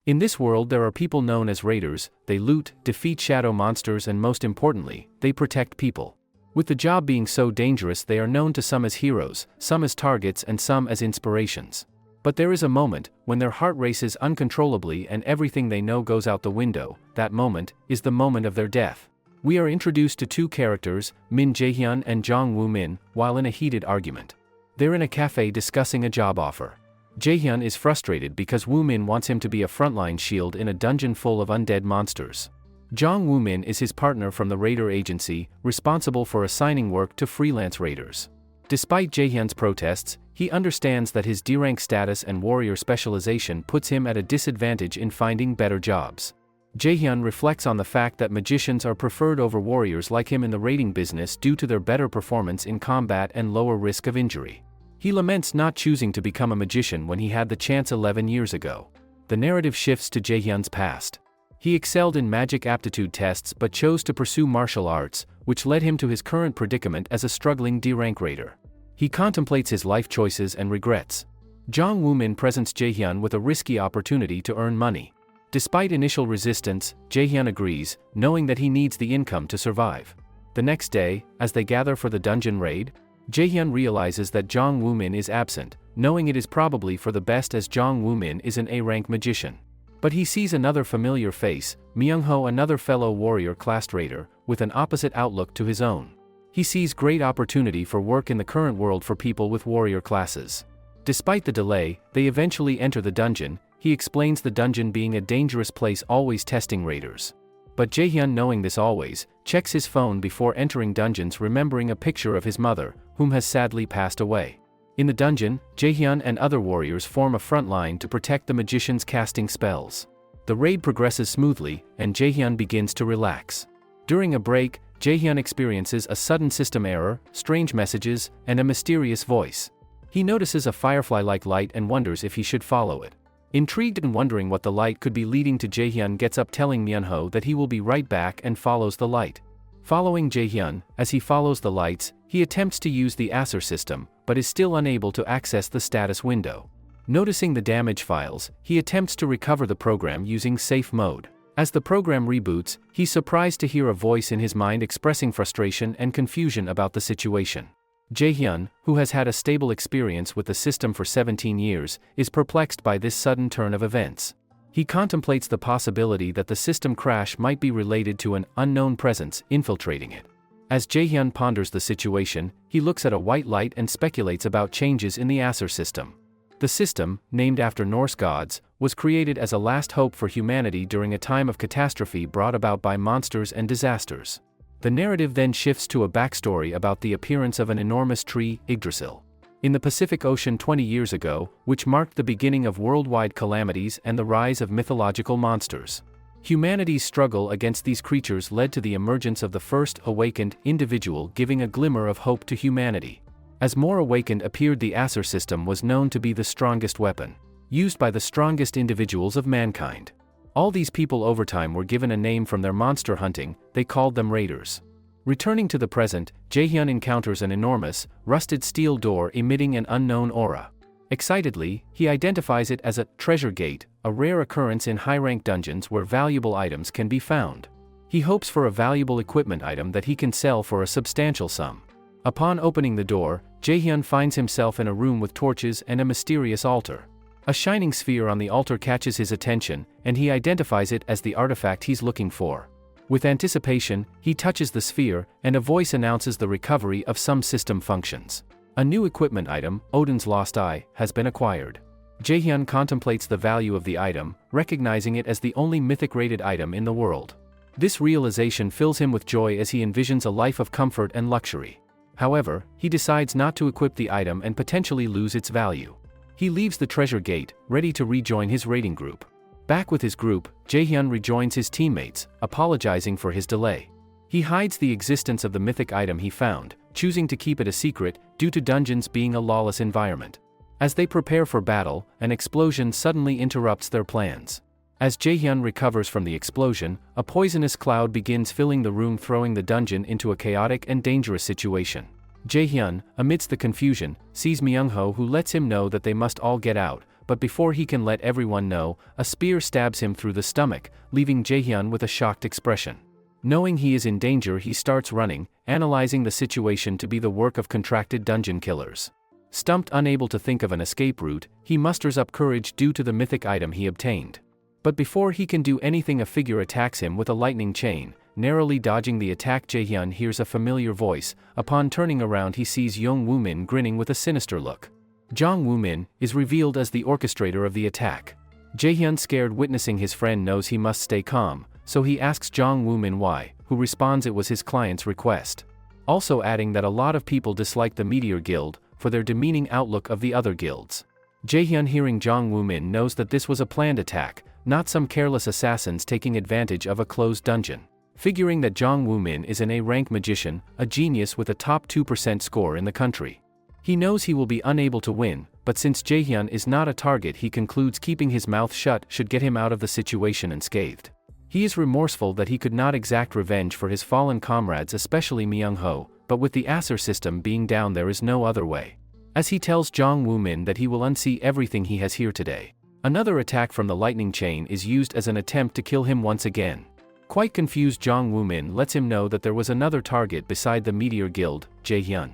In this world there are people known as raiders. They loot, defeat shadow monsters, and most importantly, they protect people. With the job being so dangerous, they are known to some as heroes, some as targets, and some as inspirations. But there is a moment when their heart races uncontrollably and everything they know goes out the window. That moment is the moment of their death. We are introduced to two characters, Min Jaehyun and Jong Woo Min, while in a heated argument. They're in a cafe discussing a job offer. Jaehyun is frustrated because Woo Min wants him to be a frontline shield in a dungeon full of undead monsters. Jong Woo Min is his partner from the raider agency, responsible for assigning work to freelance raiders. Despite Jaehyun's protests, he understands that his D-rank status and warrior specialization puts him at a disadvantage in finding better jobs. Jaehyun reflects on the fact that magicians are preferred over warriors like him in the raiding business due to their better performance in combat and lower risk of injury. He laments not choosing to become a magician when he had the chance 11 years ago. The narrative shifts to Jaehyun's past. He excelled in magic aptitude tests but chose to pursue martial arts, which led him to his current predicament as a struggling D-rank raider. He contemplates his life choices and regrets. Jong Woo Min presents Jaehyun with a risky opportunity to earn money. Despite initial resistance, Jaehyun agrees, knowing that he needs the income to survive. The next day, as they gather for the dungeon raid, Jaehyun realizes that Jong Woo Min is absent, knowing it is probably for the best as Jong Woo Min is an A-rank magician. But he sees another familiar face, Myung-ho, another fellow warrior-classed raider, with an opposite outlook to his own. He sees great opportunity for work in the current world for people with warrior classes. Despite the delay, they eventually enter the dungeon. He explains the dungeon being a dangerous place, always testing raiders. But Jaehyun, knowing this always, checks his phone before entering dungeons, remembering a picture of his mother, whom has sadly passed away. In the dungeon, Jaehyun and other warriors form a front line to protect the magicians casting spells. The raid progresses smoothly, and Jaehyun begins to relax. During a break, Jaehyun experiences a sudden system error, strange messages, and a mysterious voice. He notices a firefly-like light and wonders if he should follow it. Intrigued and wondering what the light could be leading to, Jaehyun gets up, telling Myung-ho that he will be right back, and follows the light. Following Jaehyun, as he follows the lights, he attempts to use the Asura system, but is still unable to access the status window. Noticing the damage files, he attempts to recover the program using safe mode. As the program reboots, he's surprised to hear a voice in his mind expressing frustration and confusion about the situation. Jaehyun, who has had a stable experience with the system for 17 years, is perplexed by this sudden turn of events. He contemplates the possibility that the system crash might be related to an unknown presence infiltrating it. As Jaehyun ponders the situation, he looks at a white light and speculates about changes in the Asura system. The system, named after Norse gods, was created as a last hope for humanity during a time of catastrophe brought about by monsters and disasters. The narrative then shifts to a backstory about the appearance of an enormous tree, Yggdrasil, in the Pacific Ocean 20 years ago, which marked the beginning of worldwide calamities and the rise of mythological monsters. Humanity's struggle against these creatures led to the emergence of the first awakened individual, giving a glimmer of hope to humanity. As more awakened appeared, the Asura system was known to be the strongest weapon, used by the strongest individuals of mankind. All these people over time were given a name from their monster hunting. They called them raiders. Returning to the present, Jaehyun encounters an enormous, rusted steel door emitting an unknown aura. Excitedly, he identifies it as a treasure gate, a rare occurrence in high-rank dungeons where valuable items can be found. He hopes for a valuable equipment item that he can sell for a substantial sum. Upon opening the door, Jaehyun finds himself in a room with torches and a mysterious altar. A shining sphere on the altar catches his attention, and he identifies it as the artifact he's looking for. With anticipation, he touches the sphere, and a voice announces the recovery of some system functions. A new equipment item, Odin's Lost Eye, has been acquired. Jaehyun contemplates the value of the item, recognizing it as the only mythic-rated item in the world. This realization fills him with joy as he envisions a life of comfort and luxury. However, he decides not to equip the item and potentially lose its value. He leaves the treasure gate, ready to rejoin his raiding group. Back with his group, Jaehyun rejoins his teammates, apologizing for his delay. He hides the existence of the mythic item he found, choosing to keep it a secret due to dungeons being a lawless environment. As they prepare for battle, an explosion suddenly interrupts their plans. As Jaehyun recovers from the explosion, a poisonous cloud begins filling the room, throwing the dungeon into a chaotic and dangerous situation. Jaehyun, amidst the confusion, sees Myung-ho, who lets him know that they must all get out, but before he can let everyone know, a spear stabs him through the stomach, leaving Jaehyun with a shocked expression. Knowing he is in danger, he starts running, analyzing the situation to be the work of contracted dungeon killers. Stumped, unable to think of an escape route, he musters up courage due to the mythic item he obtained. But before he can do anything, a figure attacks him with a lightning chain. Narrowly dodging the attack, Jaehyun hears a familiar voice. Upon turning around, he sees Young Woo-min grinning with a sinister look. Jong Woo-min is revealed as the orchestrator of the attack. Jaehyun, scared witnessing his friend, knows he must stay calm, so he asks Jong Woo-min why, who responds it was his client's request. Also adding that a lot of people dislike the Meteor Guild for their demeaning outlook of the other guilds. Jaehyun, hearing Jong Woo-min, knows that this was a planned attack, not some careless assassins taking advantage of a closed dungeon. Figuring that Jong Woo-min is an A-rank magician, a genius with a top 2% score in the country. He knows he will be unable to win, but since Jaehyun is not a target, he concludes keeping his mouth shut should get him out of the situation unscathed. He is remorseful that he could not exact revenge for his fallen comrades, especially Myung-ho, but with the Asura system being down, there is no other way. As he tells Jong Woo-min that he will unsee everything he has here today. Another attack from the lightning chain is used as an attempt to kill him once again. Quite confused, Jong Woo-min lets him know that there was another target beside the Meteor Guild, Jaehyun.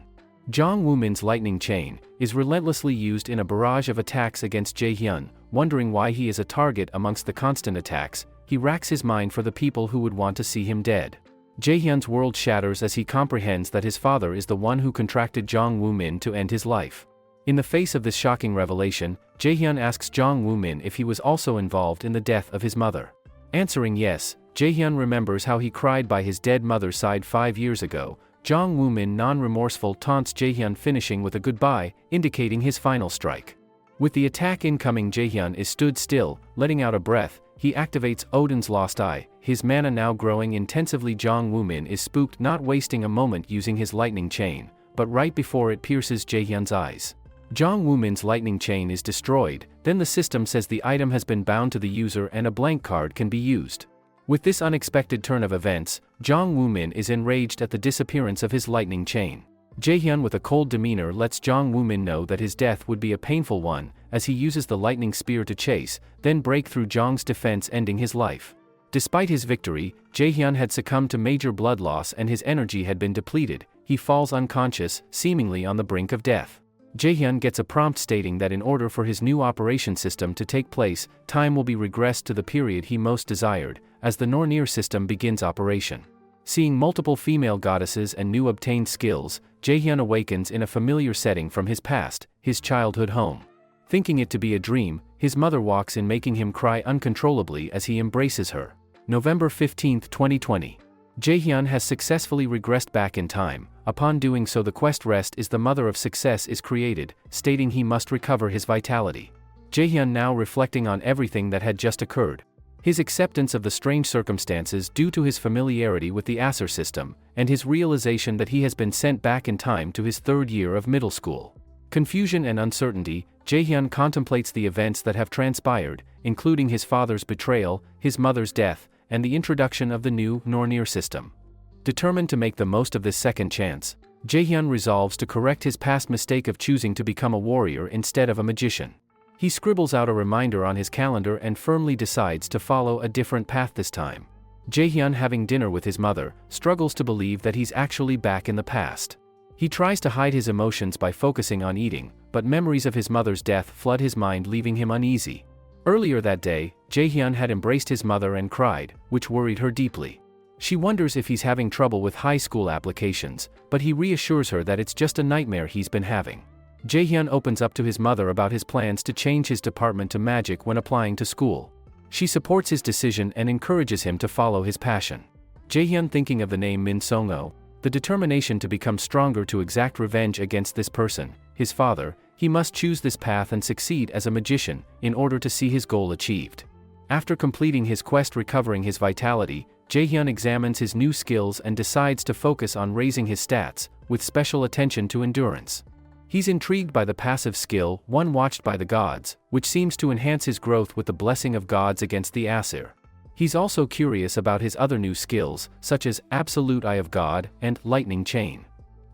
Jong Woo-min's lightning chain is relentlessly used in a barrage of attacks against Jaehyun. Wondering why he is a target amongst the constant attacks, he racks his mind for the people who would want to see him dead. Jaehyun's world shatters as he comprehends that his father is the one who contracted Jong Woo-min to end his life. In the face of this shocking revelation, Jaehyun asks Jong Woo-min if he was also involved in the death of his mother. Answering yes, Jaehyun remembers how he cried by his dead mother's side 5 years ago. Jong Woo-min, non-remorseful, taunts Jaehyun, finishing with a goodbye, indicating his final strike. With the attack incoming, Jaehyun is stood still, letting out a breath. He activates Odin's lost eye, his mana now growing intensively. Jong Woo-min is spooked, not wasting a moment using his lightning chain, but right before it pierces Jaehyun's eyes. Jong Woo-min's lightning chain is destroyed, then the system says the item has been bound to the user and a blank card can be used. With this unexpected turn of events, Jong Woo-min is enraged at the disappearance of his lightning chain. Jaehyun, with a cold demeanor, lets Jong Woo-min know that his death would be a painful one, as he uses the lightning spear to chase, then break through Jong's defense, ending his life. Despite his victory, Jaehyun had succumbed to major blood loss and his energy had been depleted. He falls unconscious, seemingly on the brink of death. Jaehyun gets a prompt stating that in order for his new operation system to take place, time will be regressed to the period he most desired, as the Nornir system begins operation. Seeing multiple female goddesses and new obtained skills, Jaehyun awakens in a familiar setting from his past, his childhood home. Thinking it to be a dream, his mother walks in, making him cry uncontrollably as he embraces her. November 15, 2020. Jaehyun has successfully regressed back in time. Upon doing so, the quest Rest is the Mother of Success is created, stating he must recover his vitality. Jaehyun, now reflecting on everything that had just occurred, his acceptance of the strange circumstances due to his familiarity with the Asura system, and his realization that he has been sent back in time to his 3rd year of middle school. Confusion and uncertainty, Jaehyun contemplates the events that have transpired, including his father's betrayal, his mother's death, and the introduction of the new Nornir system. Determined to make the most of this second chance, Jaehyun resolves to correct his past mistake of choosing to become a warrior instead of a magician. He scribbles out a reminder on his calendar and firmly decides to follow a different path this time. Jaehyun, having dinner with his mother, struggles to believe that he's actually back in the past. He tries to hide his emotions by focusing on eating, but memories of his mother's death flood his mind, leaving him uneasy. Earlier that day, Jaehyun had embraced his mother and cried, which worried her deeply. She wonders if he's having trouble with high school applications, but he reassures her that it's just a nightmare he's been having. Jaehyun opens up to his mother about his plans to change his department to magic when applying to school. She supports his decision and encourages him to follow his passion. Jaehyun, thinking of the name Min Song-o, the determination to become stronger to exact revenge against this person, his father, he must choose this path and succeed as a magician in order to see his goal achieved. After completing his quest recovering his vitality, Jaehyun examines his new skills and decides to focus on raising his stats, with special attention to endurance. He's intrigued by the passive skill, One Watched by the Gods, which seems to enhance his growth with the blessing of gods against the Asura. He's also curious about his other new skills, such as Absolute Eye of God and Lightning Chain.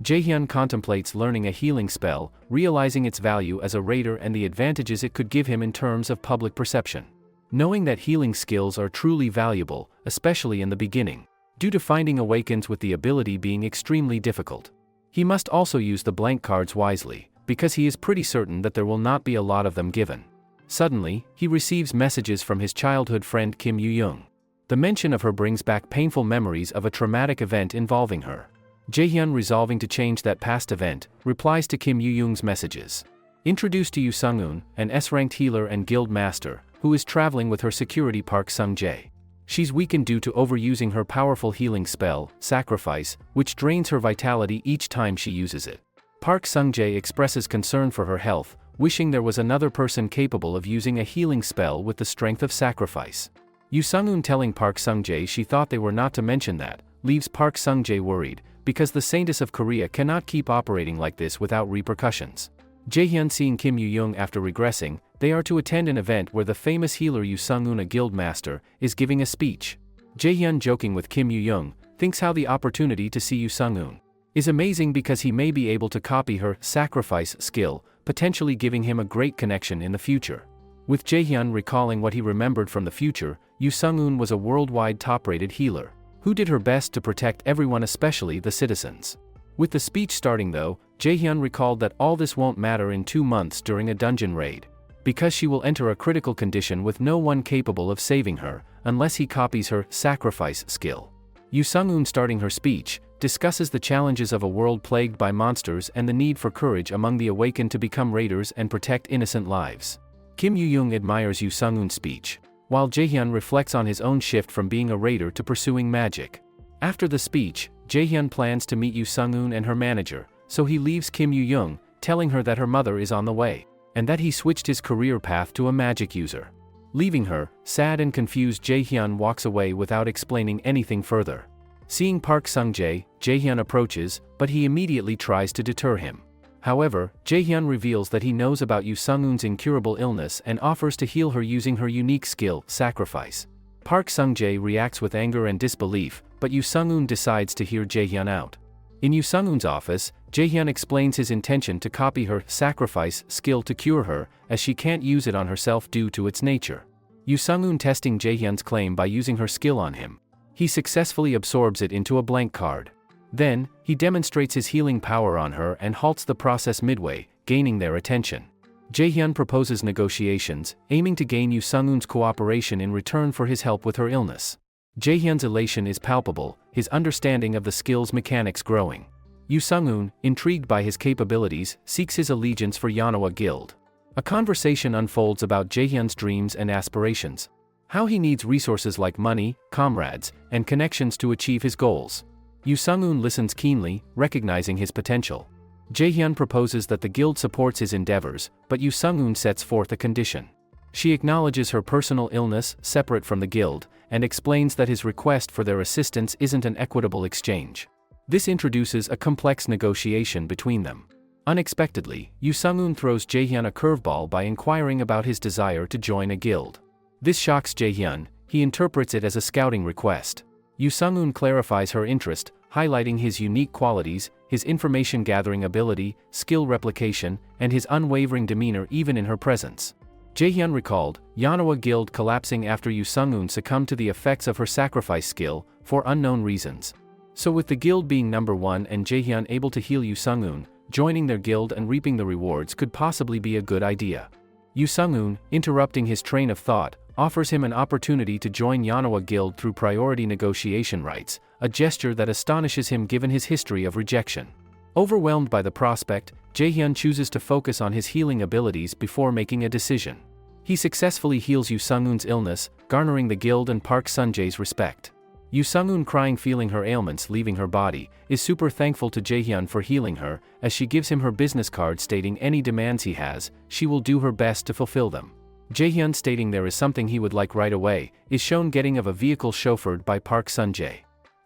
Jaehyun contemplates learning a healing spell, realizing its value as a raider and the advantages it could give him in terms of public perception. Knowing that healing skills are truly valuable, especially in the beginning, due to finding awakens with the ability being extremely difficult. He must also use the blank cards wisely, because he is pretty certain that there will not be a lot of them given. Suddenly, he receives messages from his childhood friend Kim Yoo-young. The mention of her brings back painful memories of a traumatic event involving her. Jaehyun, resolving to change that past event, replies to Kim Yoo-young's messages. Introduced to Yoo Sung-un, an S-ranked healer and guild master, who is traveling with her security Park Sung-jae. She's weakened due to overusing her powerful healing spell, Sacrifice, which drains her vitality each time she uses it. Park Sung-jae expresses concern for her health, wishing there was another person capable of using a healing spell with the strength of Sacrifice. Yoo Sung-un telling Park Sung-jae she thought they were not to mention that, leaves Park Sung-jae worried, because the Saintess of Korea cannot keep operating like this without repercussions. Jaehyun seeing Kim Yoo-young after regressing, they are to attend an event where the famous healer Yoo Sung-un, a guild master, is giving a speech. Jaehyun, joking with Kim Yoo-young, thinks how the opportunity to see Yoo Sung-un is amazing because he may be able to copy her Sacrifice skill, potentially giving him a great connection in the future. With Jaehyun recalling what he remembered from the future, Yoo Sung-un was a worldwide top-rated healer, who did her best to protect everyone, especially the citizens. With the speech starting though, Jaehyun recalled that all this won't matter in 2 months during a dungeon raid, because she will enter a critical condition with no one capable of saving her, unless he copies her Sacrifice skill. Yoo Sung-un, starting her speech, discusses the challenges of a world plagued by monsters and the need for courage among the awakened to become raiders and protect innocent lives. Kim Yoo-young admires Yoo Sung-un's speech, while Jaehyun reflects on his own shift from being a raider to pursuing magic. After the speech, Jaehyun plans to meet Yoo Sung-un and her manager, so he leaves Kim Yoo-young, telling her that her mother is on the way, and that he switched his career path to a magic user. Leaving her, sad and confused, Jaehyun walks away without explaining anything further. Seeing Park Sung-jae, Jaehyun approaches, but he immediately tries to deter him. However, Jaehyun reveals that he knows about Yoo Sung-un's incurable illness and offers to heal her using her unique skill, Sacrifice. Park Sung-jae reacts with anger and disbelief, but Yoo Sung-un decides to hear Jaehyun out. In Yoo Sung-un's office, Jaehyun explains his intention to copy her Sacrifice skill to cure her, as she can't use it on herself due to its nature. Yoo Sung-un testing Jaehyun's claim by using her skill on him. He successfully absorbs it into a blank card. Then, he demonstrates his healing power on her and halts the process midway, gaining their attention. Jaehyun proposes negotiations, aiming to gain Yoo Sung-un's cooperation in return for his help with her illness. Jaehyun's elation is palpable, his understanding of the skill's mechanics growing. Yoo Sung-un, intrigued by his capabilities, seeks his allegiance for Manhwa Guild. A conversation unfolds about Jaehyun's dreams and aspirations, how he needs resources like money, comrades, and connections to achieve his goals. Yoo Sung-un listens keenly, recognizing his potential. Jaehyun proposes that the guild supports his endeavors, but Yoo Sung-un sets forth a condition. She acknowledges her personal illness, separate from the guild, and explains that his request for their assistance isn't an equitable exchange. This introduces a complex negotiation between them. Unexpectedly, Yoo Sung-un throws Jaehyun a curveball by inquiring about his desire to join a guild. This shocks Jaehyun. He interprets it as a scouting request. Yoo Sung-un clarifies her interest, highlighting his unique qualities, his information-gathering ability, skill replication, and his unwavering demeanor even in her presence. Jaehyun recalled Manhwa Guild collapsing after Yoo Sung-un succumbed to the effects of her Sacrifice skill, for unknown reasons. So with the guild being number 1 and Jaehyun able to heal Yoo Sung-un, joining their guild and reaping the rewards could possibly be a good idea. Yoo Sung-un, interrupting his train of thought, offers him an opportunity to join Manhwa Guild through priority negotiation rights, a gesture that astonishes him given his history of rejection. Overwhelmed by the prospect, Jaehyun chooses to focus on his healing abilities before making a decision. He successfully heals Yoo Sung-un's illness, garnering the guild and Park Sung-jae's respect. Yoo Sung-un, crying feeling her ailments leaving her body, is super thankful to Jaehyun for healing her, as she gives him her business card stating any demands he has, she will do her best to fulfill them. Jaehyun, stating there is something he would like right away, is shown getting of a vehicle chauffeured by Park Sung-jae.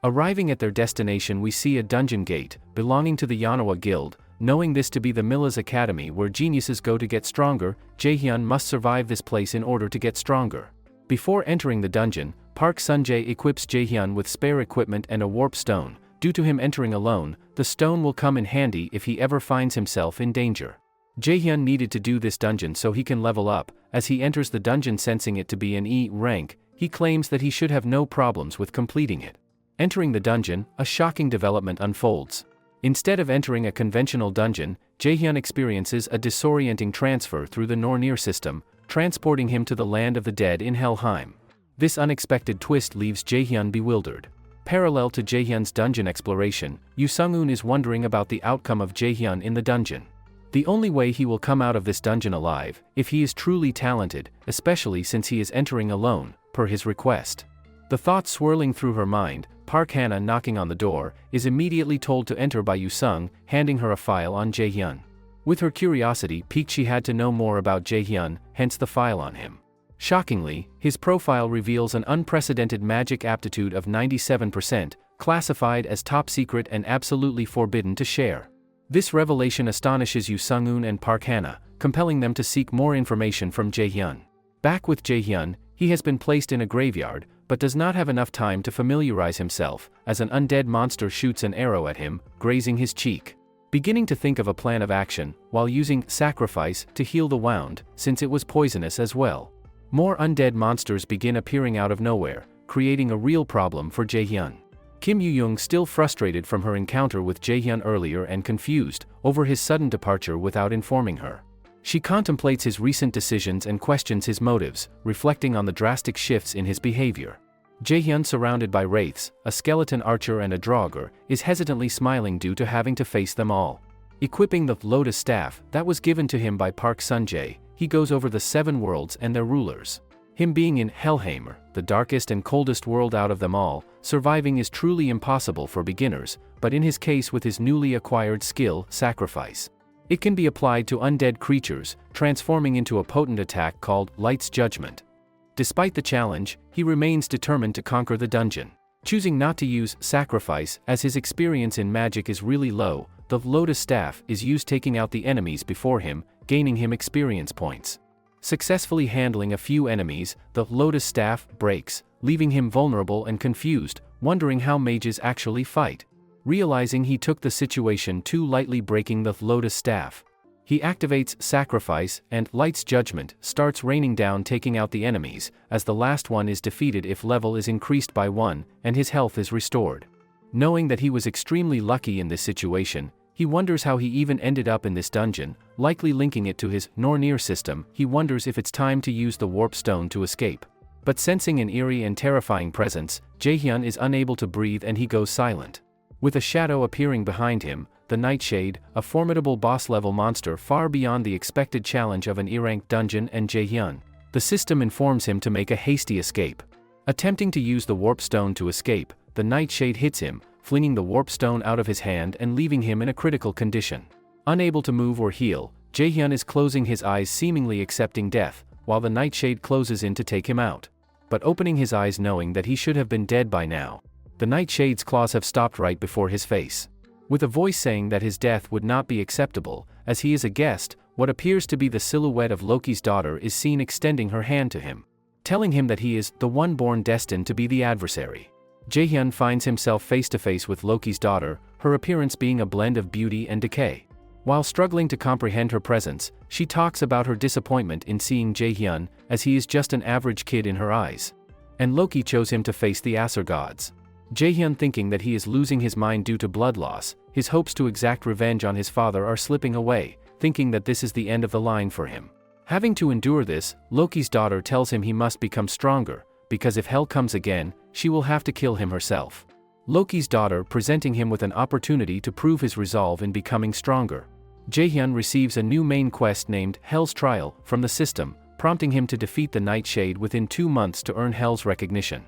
Arriving at their destination, we see a dungeon gate, belonging to the Manhwa Guild. Knowing this to be the Mila's Academy where geniuses go to get stronger, Jaehyun must survive this place in order to get stronger. Before entering the dungeon, Park Sung-jae equips Jaehyun with spare equipment and a warp stone, due to him entering alone, the stone will come in handy if he ever finds himself in danger. Jaehyun needed to do this dungeon so he can level up. As he enters the dungeon sensing it to be an E rank, he claims that he should have no problems with completing it. Entering the dungeon, a shocking development unfolds. Instead of entering a conventional dungeon, Jaehyun experiences a disorienting transfer through the Nornir system, transporting him to the land of the dead in Helheim. This unexpected twist leaves Jaehyun bewildered. Parallel to Jaehyun's dungeon exploration, Yoo Sung-un is wondering about the outcome of Jaehyun in the dungeon. The only way he will come out of this dungeon alive, if he is truly talented, especially since he is entering alone, per his request. The thought swirling through her mind, Park Hana knocking on the door, is immediately told to enter by Yoo Sung, handing her a file on Jaehyun. With her curiosity piqued, she had to know more about Jaehyun, hence the file on him. Shockingly, his profile reveals an unprecedented magic aptitude of 97%, classified as top secret and absolutely forbidden to share. This revelation astonishes Yoo Sung-un and Park Hana, compelling them to seek more information from Jaehyun. Back with Jaehyun, he has been placed in a graveyard, but does not have enough time to familiarize himself, as an undead monster shoots an arrow at him, grazing his cheek. Beginning to think of a plan of action, while using sacrifice to heal the wound, since it was poisonous as well. More undead monsters begin appearing out of nowhere, creating a real problem for Jaehyun. Kim Yoo-young, still frustrated from her encounter with Jaehyun earlier and confused over his sudden departure without informing her. She contemplates his recent decisions and questions his motives, reflecting on the drastic shifts in his behavior. Jaehyun, surrounded by wraiths, a skeleton archer and a draugr, is hesitantly smiling due to having to face them all. Equipping the lotus staff that was given to him by Park Sun-jae, he goes over the 7 worlds and their rulers. Him being in Helheim, the darkest and coldest world out of them all, surviving is truly impossible for beginners, but in his case with his newly acquired skill, sacrifice. It can be applied to undead creatures, transforming into a potent attack called Light's Judgment. Despite the challenge, he remains determined to conquer the dungeon. Choosing not to use sacrifice as his experience in magic is really low, the lotus staff is used taking out the enemies before him, gaining him experience points. Successfully handling a few enemies, the lotus staff breaks, leaving him vulnerable and confused, wondering how mages actually fight. Realizing he took the situation too lightly, breaking the lotus staff, he activates sacrifice, and Light's Judgment starts raining down, taking out the enemies, as the last one is defeated if level is increased by 1, and his health is restored. Knowing that he was extremely lucky in this situation, he wonders how he even ended up in this dungeon, likely linking it to his Nornir system. He wonders if it's time to use the warp stone to escape. But sensing an eerie and terrifying presence, Jaehyun is unable to breathe and he goes silent. With a shadow appearing behind him, the Nightshade, a formidable boss-level monster far beyond the expected challenge of an E-ranked dungeon, and Jaehyun. The system informs him to make a hasty escape. Attempting to use the warp stone to escape, the Nightshade hits him, flinging the warp stone out of his hand and leaving him in a critical condition. Unable to move or heal, Jaehyun is closing his eyes, seemingly accepting death, while the Nightshade closes in to take him out. But opening his eyes knowing that he should have been dead by now. The Nightshade's claws have stopped right before his face. With a voice saying that his death would not be acceptable, as he is a guest, what appears to be the silhouette of Loki's daughter is seen extending her hand to him, telling him that he is the one born destined to be the adversary. Jaehyun finds himself face to face with Loki's daughter, her appearance being a blend of beauty and decay. While struggling to comprehend her presence, she talks about her disappointment in seeing Jaehyun, as he is just an average kid in her eyes. And Loki chose him to face the Asura gods. Jaehyun, thinking that he is losing his mind due to blood loss, his hopes to exact revenge on his father are slipping away, thinking that this is the end of the line for him. Having to endure this, Loki's daughter tells him he must become stronger, because if hell comes again, she will have to kill him herself. Loki's daughter presenting him with an opportunity to prove his resolve in becoming stronger. Jaehyun receives a new main quest named Hell's Trial from the system, prompting him to defeat the Nightshade within 2 months to earn Hell's recognition.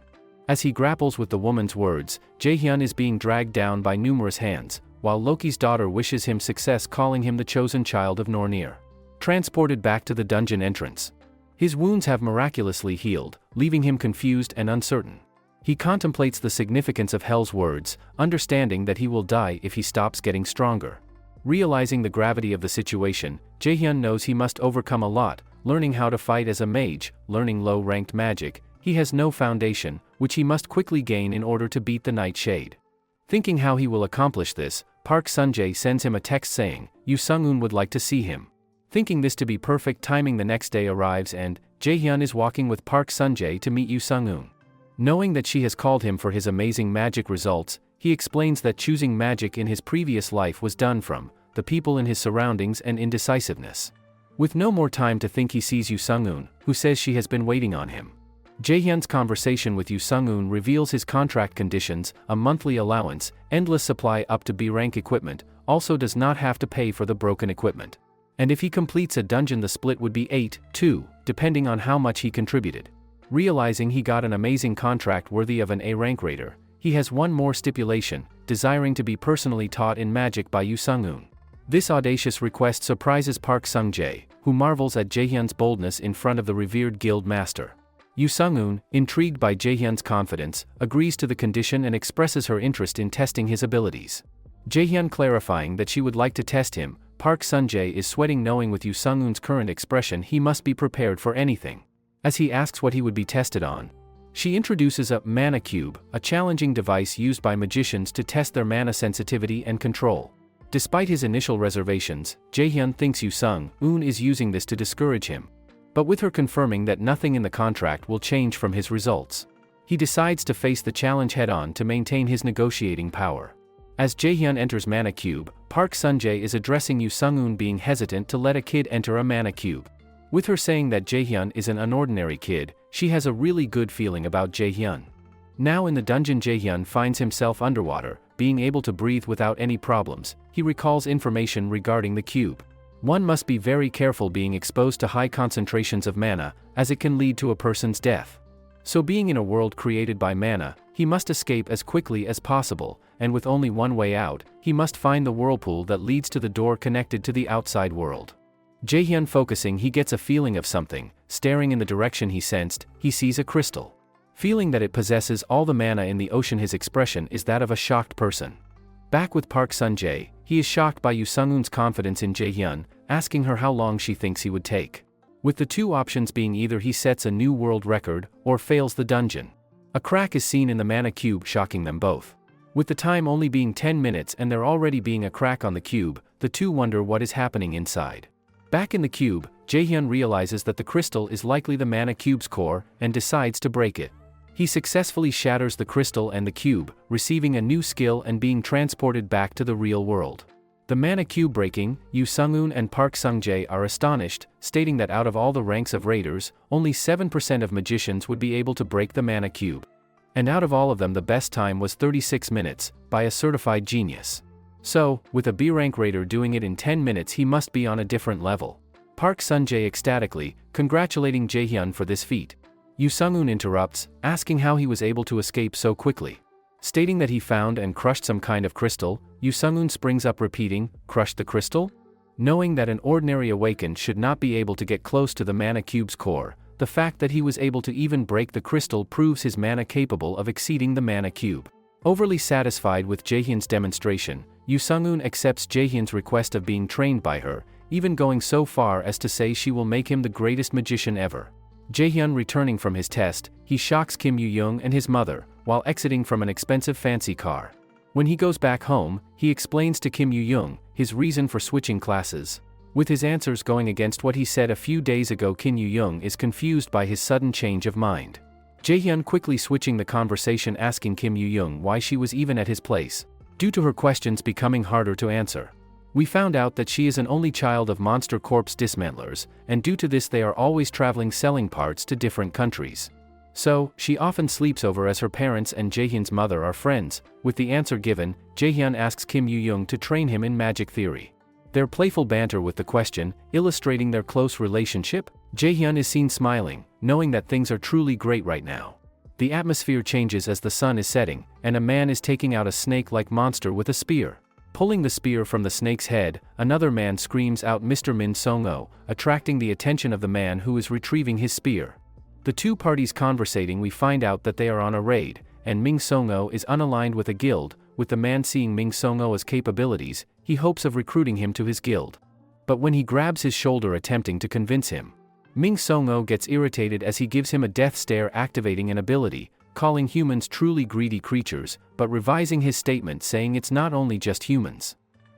As he grapples with the woman's words, Jaehyun is being dragged down by numerous hands, while Loki's daughter wishes him success, calling him the chosen child of Nornir. Transported back to the dungeon entrance. His wounds have miraculously healed, leaving him confused and uncertain. He contemplates the significance of Hell's words, understanding that he will die if he stops getting stronger. Realizing the gravity of the situation, Jaehyun knows he must overcome a lot, learning how to fight as a mage, learning low-ranked magic. He has no foundation, which he must quickly gain in order to beat the Nightshade. Thinking how he will accomplish this, Park Sun-jae sends him a text saying, Yoo Sung-eun would like to see him. Thinking this to be perfect timing, the next day arrives and Jaehyun is walking with Park Sun-jae to meet Yoo Sung-eun. Knowing that she has called him for his amazing magic results, he explains that choosing magic in his previous life was done from the people in his surroundings and indecisiveness. With no more time to think, he sees Yoo Sung-eun, who says she has been waiting on him. Jaehyun's conversation with Yoo Sung-eun reveals his contract conditions: a monthly allowance, endless supply up to B-rank equipment, also does not have to pay for the broken equipment. And if he completes a dungeon, the split would be 8-2, depending on how much he contributed. Realizing he got an amazing contract worthy of an A-rank raider, he has one more stipulation: desiring to be personally taught in magic by Yoo Sung-eun. This audacious request surprises Park Sun-jae, who marvels at Jaehyun's boldness in front of the revered guild master. Yoo Sung-eun, intrigued by Jaehyun's confidence, agrees to the condition and expresses her interest in testing his abilities. Jaehyun clarifying that she would like to test him, Park Sun-jae is sweating, knowing with Yoo Sung-eun's current expression he must be prepared for anything. As he asks what he would be tested on, she introduces a mana cube, a challenging device used by magicians to test their mana sensitivity and control. Despite his initial reservations, Jaehyun thinks Yoo Sung-eun is using this to discourage him. But with her confirming that nothing in the contract will change from his results, he decides to face the challenge head-on to maintain his negotiating power. As Jaehyun enters Mana Cube, Park Sun-jae is addressing Yoo Sung-eun being hesitant to let a kid enter a Mana Cube. With her saying that Jaehyun is an unordinary kid, she has a really good feeling about Jaehyun. Now in the dungeon, Jaehyun finds himself underwater, being able to breathe without any problems. He recalls information regarding the cube. One must be very careful being exposed to high concentrations of mana, as it can lead to a person's death. So being in a world created by mana, he must escape as quickly as possible, and with only one way out, he must find the whirlpool that leads to the door connected to the outside world. Jaehyun focusing, he gets a feeling of something. Staring in the direction he sensed, he sees a crystal. Feeling that it possesses all the mana in the ocean, his expression is that of a shocked person. Back with Park Sun-jae, he is shocked by Yoo Sung-eun's confidence in Jaehyun, asking her how long she thinks he would take. With the two options being either he sets a new world record, or fails the dungeon. A crack is seen in the mana cube, shocking them both. With the time only being 10 minutes and there already being a crack on the cube, the two wonder what is happening inside. Back in the cube, Jaehyun realizes that the crystal is likely the mana cube's core, and decides to break it. He successfully shatters the crystal and the cube, receiving a new skill and being transported back to the real world. The mana cube breaking, Yoo Sung-eun and Park Sun-jae are astonished, stating that out of all the ranks of raiders, only 7% of magicians would be able to break the mana cube. And out of all of them, the best time was 36 minutes, by a certified genius. So, with a B-rank raider doing it in 10 minutes, he must be on a different level. Park Sun-jae ecstatically, congratulating Jaehyun for this feat. Yoo Sung-eun interrupts, asking how he was able to escape so quickly. Stating that he found and crushed some kind of crystal, Yoo Sung-eun springs up repeating, "Crushed the crystal?" Knowing that an ordinary awakened should not be able to get close to the mana cube's core, the fact that he was able to even break the crystal proves his mana capable of exceeding the mana cube. Overly satisfied with Jaehyun's demonstration, Yoo Sung-eun accepts Jaehyun's request of being trained by her, even going so far as to say she will make him the greatest magician ever. Jaehyun returning from his test, he shocks Kim Yoo-young and his mother, while exiting from an expensive fancy car. When he goes back home, he explains to Kim Yoo-young his reason for switching classes. With his answers going against what he said a few days ago, Kim Yoo-young is confused by his sudden change of mind. Jaehyun quickly switching the conversation, asking Kim Yoo-young why she was even at his place, due to her questions becoming harder to answer. We found out that she is an only child of Monster Corp's dismantlers, and due to this they are always traveling selling parts to different countries. So, she often sleeps over as her parents and Jaehyun's mother are friends. With the answer given, Jaehyun asks Kim Yoo-young to train him in magic theory. Their playful banter with the question, illustrating their close relationship, Jaehyun is seen smiling, knowing that things are truly great right now. The atmosphere changes as the sun is setting, and a man is taking out a snake-like monster with a spear. Pulling the spear from the snake's head, another man screams out Mr. Min Song-o, attracting the attention of the man who is retrieving his spear. The two parties conversating, we find out that they are on a raid, and Min Song-o is unaligned with a guild. With the man seeing Min Song-o's capabilities, he hopes of recruiting him to his guild. But when he grabs his shoulder attempting to convince him, Min Song-o gets irritated as he gives him a death stare, activating an ability, calling humans truly greedy creatures, but revising his statement saying it's not only just humans.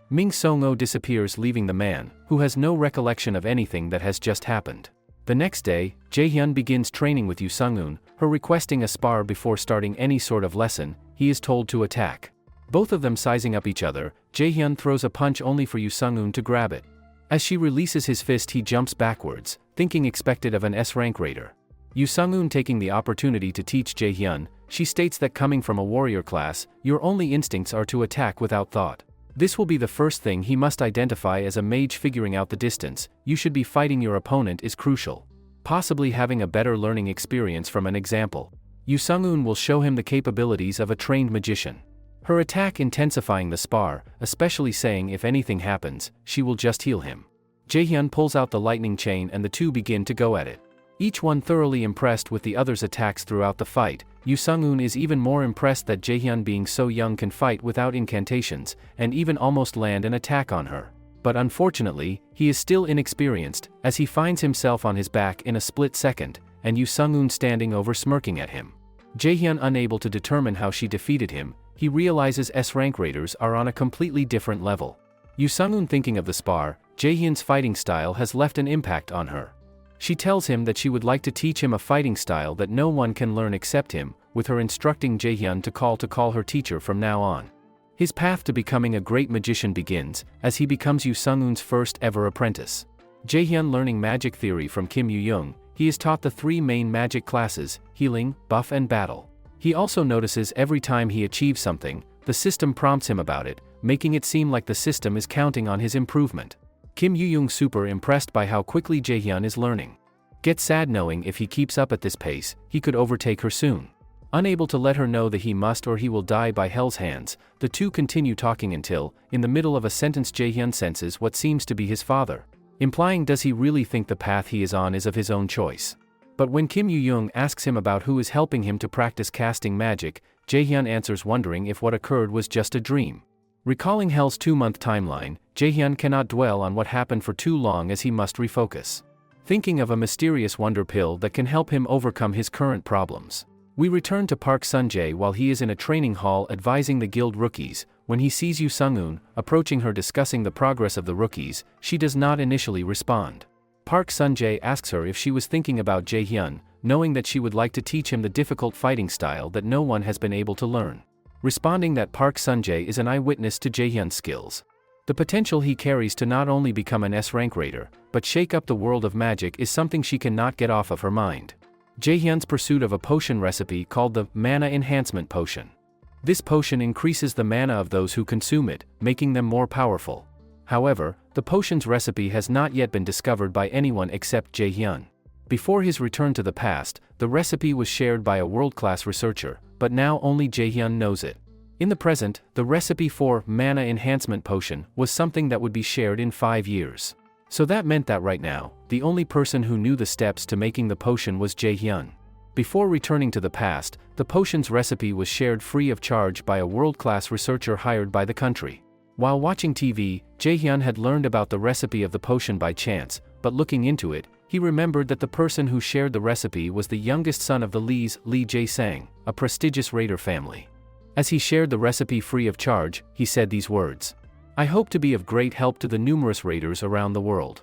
Ming Song-o disappears, leaving the man, who has no recollection of anything that has just happened. The next day, Jae-hyun begins training with Yoo Sung-eun, her requesting a spar before starting any sort of lesson. He is told to attack. Both of them sizing up each other, Jae-hyun throws a punch only for Yoo Sung-eun to grab it. As she releases his fist, he jumps backwards, thinking expected of an S-rank raider. Yoo Sung-eun taking the opportunity to teach Jae-hyun, she states that coming from a warrior class, your only instincts are to attack without thought. This will be the first thing he must identify as a mage. Figuring out the distance you should be fighting your opponent is crucial. Possibly having a better learning experience from an example. Yoo Sung-eun will show him the capabilities of a trained magician. Her attack intensifying the spar, especially saying if anything happens, she will just heal him. Jae-hyun pulls out the lightning chain and the two begin to go at it. Each one thoroughly impressed with the other's attacks throughout the fight. Yoo Sung-eun is even more impressed that Jae-hyun, being so young, can fight without incantations, and even almost land an attack on her. But unfortunately, he is still inexperienced, as he finds himself on his back in a split second, and Yoo Sung-eun standing over smirking at him. Jae-hyun unable to determine how she defeated him, he realizes S-rank raiders are on a completely different level. Yoo Sung-eun thinking of the spar, Jae-hyun's fighting style has left an impact on her. She tells him that she would like to teach him a fighting style that no one can learn except him, with her instructing Jae-hyun to call her teacher from now on. His path to becoming a great magician begins, as he becomes Yoo Sung-eun's first ever apprentice. Jae-hyun learning magic theory from Kim Yoo-young, he is taught the three main magic classes, healing, buff and battle. He also notices every time he achieves something, the system prompts him about it, making it seem like the system is counting on his improvement. Kim Yoo-young super impressed by how quickly Jae-hyun is learning. Gets sad knowing if he keeps up at this pace, he could overtake her soon. Unable to let her know that he must or he will die by hell's hands, the two continue talking until, in the middle of a sentence, Jae-hyun senses what seems to be his father, implying does he really think the path he is on is of his own choice. But when Kim Yoo-young asks him about who is helping him to practice casting magic, Jae-hyun answers, wondering if what occurred was just a dream. Recalling Hell's 2-month timeline, Jae-hyun cannot dwell on what happened for too long as he must refocus. Thinking of a mysterious wonder pill that can help him overcome his current problems. We return to Park Sun-jae while he is in a training hall advising the guild rookies. When he sees Yoo Sung-eun approaching her discussing the progress of the rookies, she does not initially respond. Park Sun-jae asks her if she was thinking about Jae-hyun, knowing that she would like to teach him the difficult fighting style that no one has been able to learn. Responding that Park Sun-jae is an eyewitness to Jae-hyun's skills. The potential he carries to not only become an S-rank raider, but shake up the world of magic is something she cannot get off of her mind. Jae-hyun's pursuit of a potion recipe called the Mana Enhancement Potion. This potion increases the mana of those who consume it, making them more powerful. However, the potion's recipe has not yet been discovered by anyone except Jae-hyun. Before his return to the past, the recipe was shared by a world-class researcher, but now only Jae-hyun knows it. In the present, the recipe for Mana Enhancement Potion was something that would be shared in 5 years. So that meant that right now, the only person who knew the steps to making the potion was Jae-hyun. Before returning to the past, the potion's recipe was shared free of charge by a world-class researcher hired by the country. While watching TV, Jae-hyun had learned about the recipe of the potion by chance, but looking into it, he remembered that the person who shared the recipe was the youngest son of the Lees, Lee Jae-sang, a prestigious raider family. As he shared the recipe free of charge, he said these words: "I hope to be of great help to the numerous raiders around the world."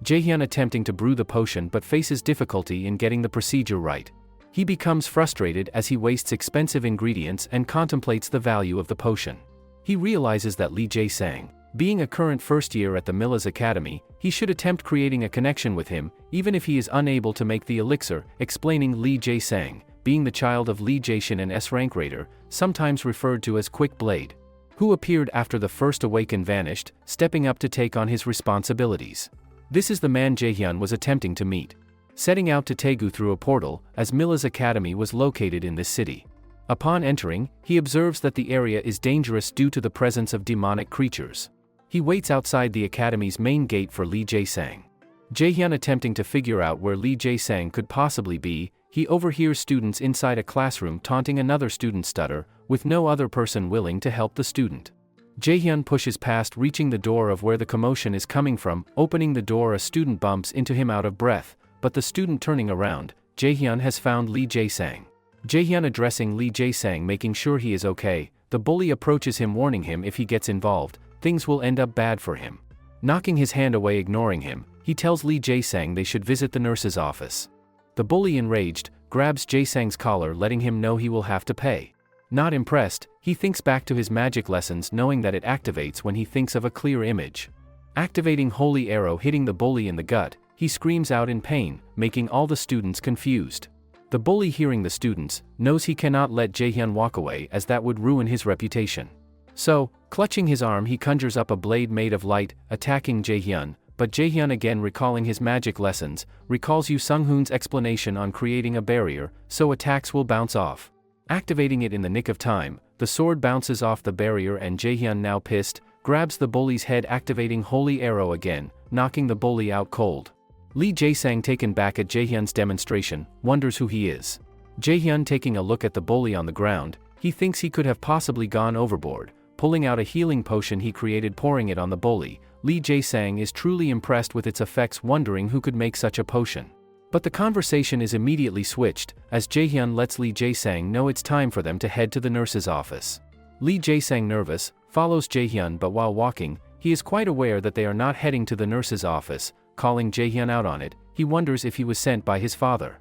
Jae-hyun attempting to brew the potion but faces difficulty in getting the procedure right. He becomes frustrated as he wastes expensive ingredients and contemplates the value of the potion. He realizes that Lee Jae-sang, being a current first year at the Milla's Academy, he should attempt creating a connection with him, even if he is unable to make the elixir, explaining Lee Jae-sang, being the child of Lee Jae-shin, an S-rank raider, sometimes referred to as Quick Blade, who appeared after the first awaken vanished, stepping up to take on his responsibilities. This is the man Jae-hyun was attempting to meet. Setting out to Taegu through a portal, as Milla's Academy was located in this city. Upon entering, he observes that the area is dangerous due to the presence of demonic creatures. He waits outside the academy's main gate for Lee Jae-sang. Jae-hyun attempting to figure out where Lee Jae-sang could possibly be, he overhears students inside a classroom taunting another student stutter, with no other person willing to help the student. Jae-hyun pushes past, reaching the door of where the commotion is coming from. Opening the door, a student bumps into him out of breath, but the student turning around, Jae-hyun has found Lee Jae-sang. Jaehyun addressing Lee Jae-sang making sure he is okay, the bully approaches him warning him if he gets involved, things will end up bad for him. Knocking his hand away ignoring him, he tells Lee Jae-sang they should visit the nurse's office. The bully enraged, grabs Jae-sang's collar letting him know he will have to pay. Not impressed, he thinks back to his magic lessons knowing that it activates when he thinks of a clear image. Activating Holy Arrow hitting the bully in the gut, he screams out in pain, making all the students confused. The bully hearing the students, knows he cannot let Jaehyun walk away as that would ruin his reputation. So, clutching his arm he conjures up a blade made of light, attacking Jaehyun, but Jaehyun again recalling his magic lessons, recalls Yoo Sung-hoon's explanation on creating a barrier, so attacks will bounce off. Activating it in the nick of time, the sword bounces off the barrier and Jaehyun now pissed, grabs the bully's head activating Holy Arrow again, knocking the bully out cold. Lee Jae-sang taken back at Jaehyun's demonstration, wonders who he is. Jaehyun taking a look at the bully on the ground, he thinks he could have possibly gone overboard, pulling out a healing potion he created pouring it on the bully. Lee Jae-sang is truly impressed with its effects wondering who could make such a potion. But the conversation is immediately switched, as Jaehyun lets Lee Jae-sang know it's time for them to head to the nurse's office. Lee Jae-sang nervous, follows Jaehyun but while walking, he is quite aware that they are not heading to the nurse's office. Calling Jaehyun out on it, he wonders if he was sent by his father.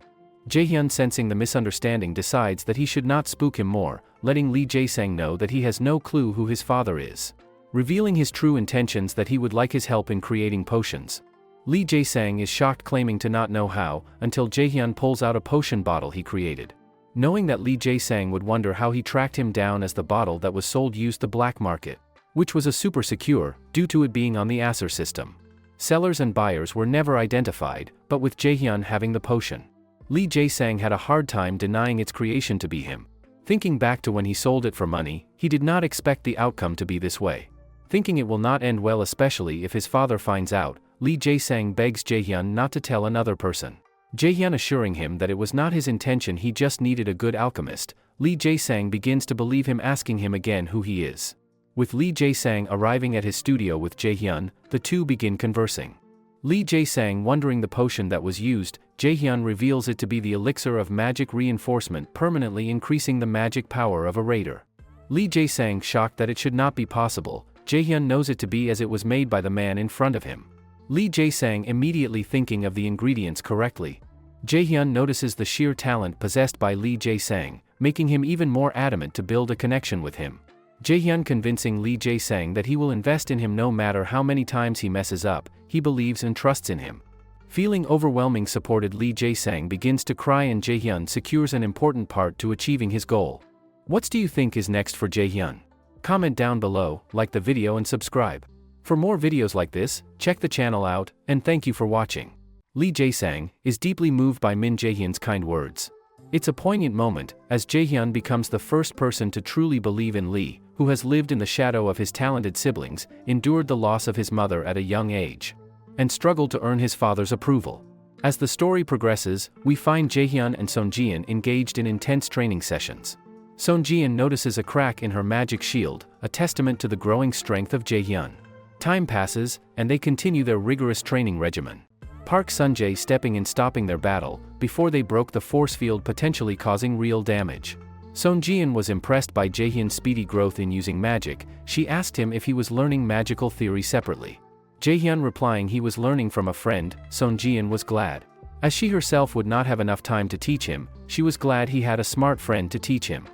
Jaehyun sensing the misunderstanding decides that he should not spook him more, letting Lee Jae-sang know that he has no clue who his father is. Revealing his true intentions that he would like his help in creating potions. Lee Jae-sang is shocked claiming to not know how, until Jaehyun pulls out a potion bottle he created. Knowing that Lee Jae-sang would wonder how he tracked him down as the bottle that was sold used the black market, which was a super secure, due to it being on the Asura system. Sellers and buyers were never identified, but with Jaehyun having the potion, Lee Jae-sang had a hard time denying its creation to be him. Thinking back to when he sold it for money, he did not expect the outcome to be this way. Thinking it will not end well especially if his father finds out, Lee Jae-sang begs Jaehyun not to tell another person. Jaehyun assuring him that it was not his intention, he just needed a good alchemist. Lee Jae-sang begins to believe him asking him again who he is. With Lee Jae-sang arriving at his studio with Jaehyun, the two begin conversing. Lee Jae-sang wondering the potion that was used, Jaehyun reveals it to be the elixir of magic reinforcement permanently increasing the magic power of a raider. Lee Jae-sang shocked that it should not be possible, Jaehyun knows it to be as it was made by the man in front of him. Lee Jae-sang immediately thinking of the ingredients correctly. Jaehyun notices the sheer talent possessed by Lee Jae-sang, making him even more adamant to build a connection with him. Jaehyun convincing Lee Jae-sang that he will invest in him no matter how many times he messes up, he believes and trusts in him. Feeling overwhelming supported Lee Jae-sang begins to cry and Jaehyun secures an important part to achieving his goal. What do you think is next for Jaehyun? Comment down below, like the video and subscribe. For more videos like this, check the channel out, and thank you for watching. Lee Jae-sang is deeply moved by Min Jaehyun's kind words. It's a poignant moment, as Jaehyun becomes the first person to truly believe in Lee, who has lived in the shadow of his talented siblings, endured the loss of his mother at a young age, and struggled to earn his father's approval. As the story progresses, we find Jaehyun and Seonjian engaged in intense training sessions. Seonjian notices a crack in her magic shield, a testament to the growing strength of Jaehyun. Time passes, and they continue their rigorous training regimen. Park Sunjae stepping in stopping their battle, before they broke the force field potentially causing real damage. Seonjian was impressed by Jaehyun's speedy growth in using magic, she asked him if he was learning magical theory separately. Jaehyun replying he was learning from a friend, Seonjian was glad. As she herself would not have enough time to teach him, she was glad he had a smart friend to teach him.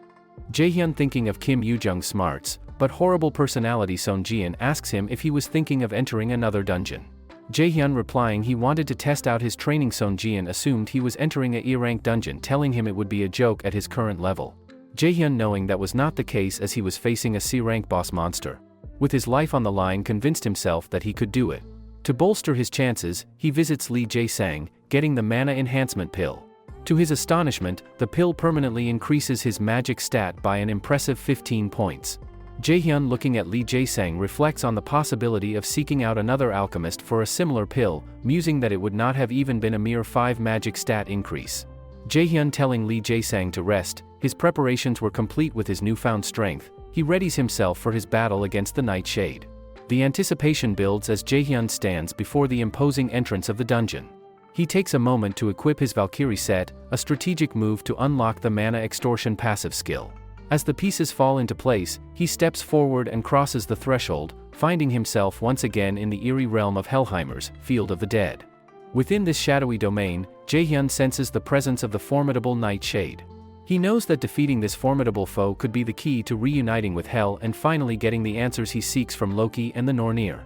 Jaehyun thinking of Kim Yoo-jung's smarts, but horrible personality Seonjian asks him if he was thinking of entering another dungeon. Jaehyun replying he wanted to test out his training. Seonjian assumed he was entering a E-rank dungeon telling him it would be a joke at his current level. Jaehyun knowing that was not the case as he was facing a C-rank boss monster. With his life on the line convinced himself that he could do it. To bolster his chances, he visits Lee Jae-sang, getting the mana enhancement pill. To his astonishment, the pill permanently increases his magic stat by an impressive 15 points. Jaehyun looking at Lee Jae-sang reflects on the possibility of seeking out another alchemist for a similar pill, musing that it would not have even been a mere 5 magic stat increase. Jaehyun telling Lee Jae-sang to rest, his preparations were complete with his newfound strength, he readies himself for his battle against the Nightshade. The anticipation builds as Jaehyun stands before the imposing entrance of the dungeon. He takes a moment to equip his Valkyrie set, a strategic move to unlock the mana extortion passive skill. As the pieces fall into place, he steps forward and crosses the threshold, finding himself once again in the eerie realm of Helheimer's Field of the Dead. Within this shadowy domain, Jaehyun senses the presence of the formidable Nightshade. He knows that defeating this formidable foe could be the key to reuniting with Hel and finally getting the answers he seeks from Loki and the Nornir.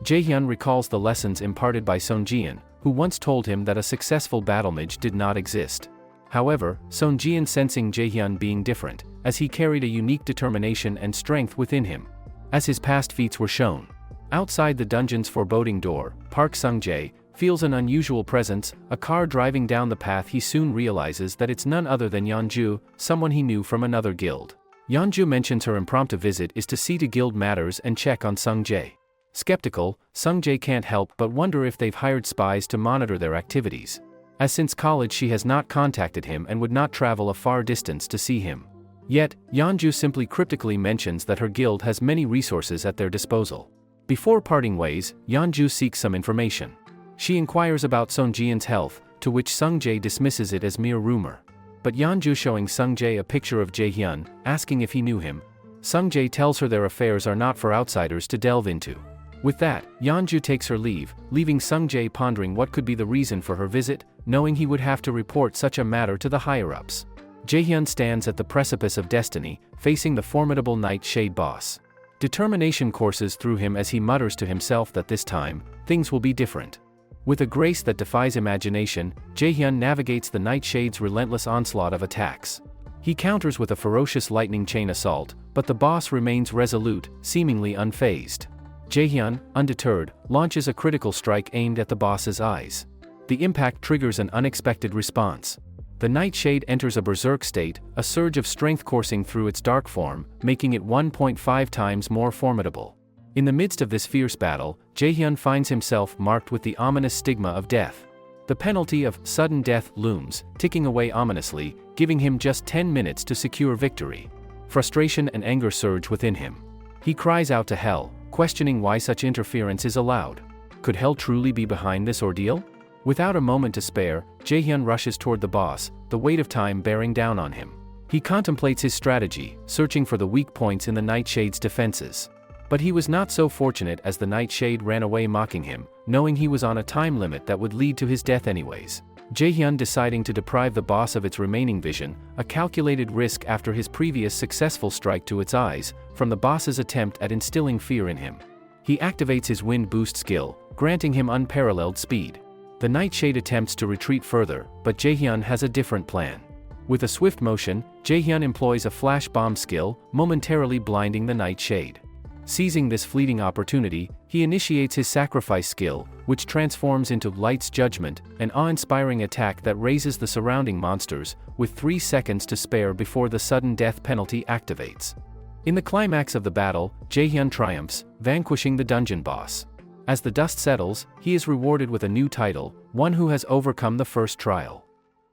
Jaehyun recalls the lessons imparted by Sonjian, who once told him that a successful battle mage did not exist. However, Sonjian sensing Jaehyun being different, as he carried a unique determination and strength within him. As his past feats were shown. Outside the dungeon's foreboding door, Park Sung-jae feels an unusual presence, a car driving down the path. He soon realizes that it's none other than Yeonju, someone he knew from another guild. Yeonju mentions her impromptu visit is to see to guild matters and check on Sung-jae. Skeptical, Sung-jae can't help but wonder if they've hired spies to monitor their activities. As since college she has not contacted him and would not travel a far distance to see him. Yet, Yeonju simply cryptically mentions that her guild has many resources at their disposal. Before parting ways, Yeonju seeks some information. She inquires about Sonjian's health, to which Sung-jae dismisses it as mere rumor. But Yeonju showing Sung-jae a picture of Jaehyun, asking if he knew him. Sung-jae tells her their affairs are not for outsiders to delve into. With that, Yeonju takes her leave, leaving Sung-jae pondering what could be the reason for her visit, knowing he would have to report such a matter to the higher-ups. Jaehyun stands at the precipice of destiny, facing the formidable Nightshade boss. Determination courses through him as he mutters to himself that this time, things will be different. With a grace that defies imagination, Jaehyun navigates the Nightshade's relentless onslaught of attacks. He counters with a ferocious lightning chain assault, but the boss remains resolute, seemingly unfazed. Jaehyun, undeterred, launches a critical strike aimed at the boss's eyes. The impact triggers an unexpected response. The Nightshade enters a berserk state, a surge of strength coursing through its dark form, making it 1.5 times more formidable. In the midst of this fierce battle, Jaehyun finds himself marked with the ominous stigma of death. The penalty of sudden death looms, ticking away ominously, giving him just 10 minutes to secure victory. Frustration and anger surge within him. He cries out to Hel, questioning why such interference is allowed. Could Hel truly be behind this ordeal? Without a moment to spare, Jaehyun rushes toward the boss, the weight of time bearing down on him. He contemplates his strategy, searching for the weak points in the Nightshade's defenses. But he was not so fortunate as the Nightshade ran away mocking him, knowing he was on a time limit that would lead to his death anyways. Jaehyun deciding to deprive the boss of its remaining vision, a calculated risk after his previous successful strike to its eyes, from the boss's attempt at instilling fear in him. He activates his wind boost skill, granting him unparalleled speed. The Nightshade attempts to retreat further, but Jaehyun has a different plan. With a swift motion, Jaehyun employs a flash bomb skill, momentarily blinding the Nightshade. Seizing this fleeting opportunity, he initiates his sacrifice skill, which transforms into Light's Judgment, an awe-inspiring attack that raises the surrounding monsters, with 3 seconds to spare before the sudden death penalty activates. In the climax of the battle, Jaehyun triumphs, vanquishing the dungeon boss. As the dust settles, he is rewarded with a new title, one who has overcome the first trial.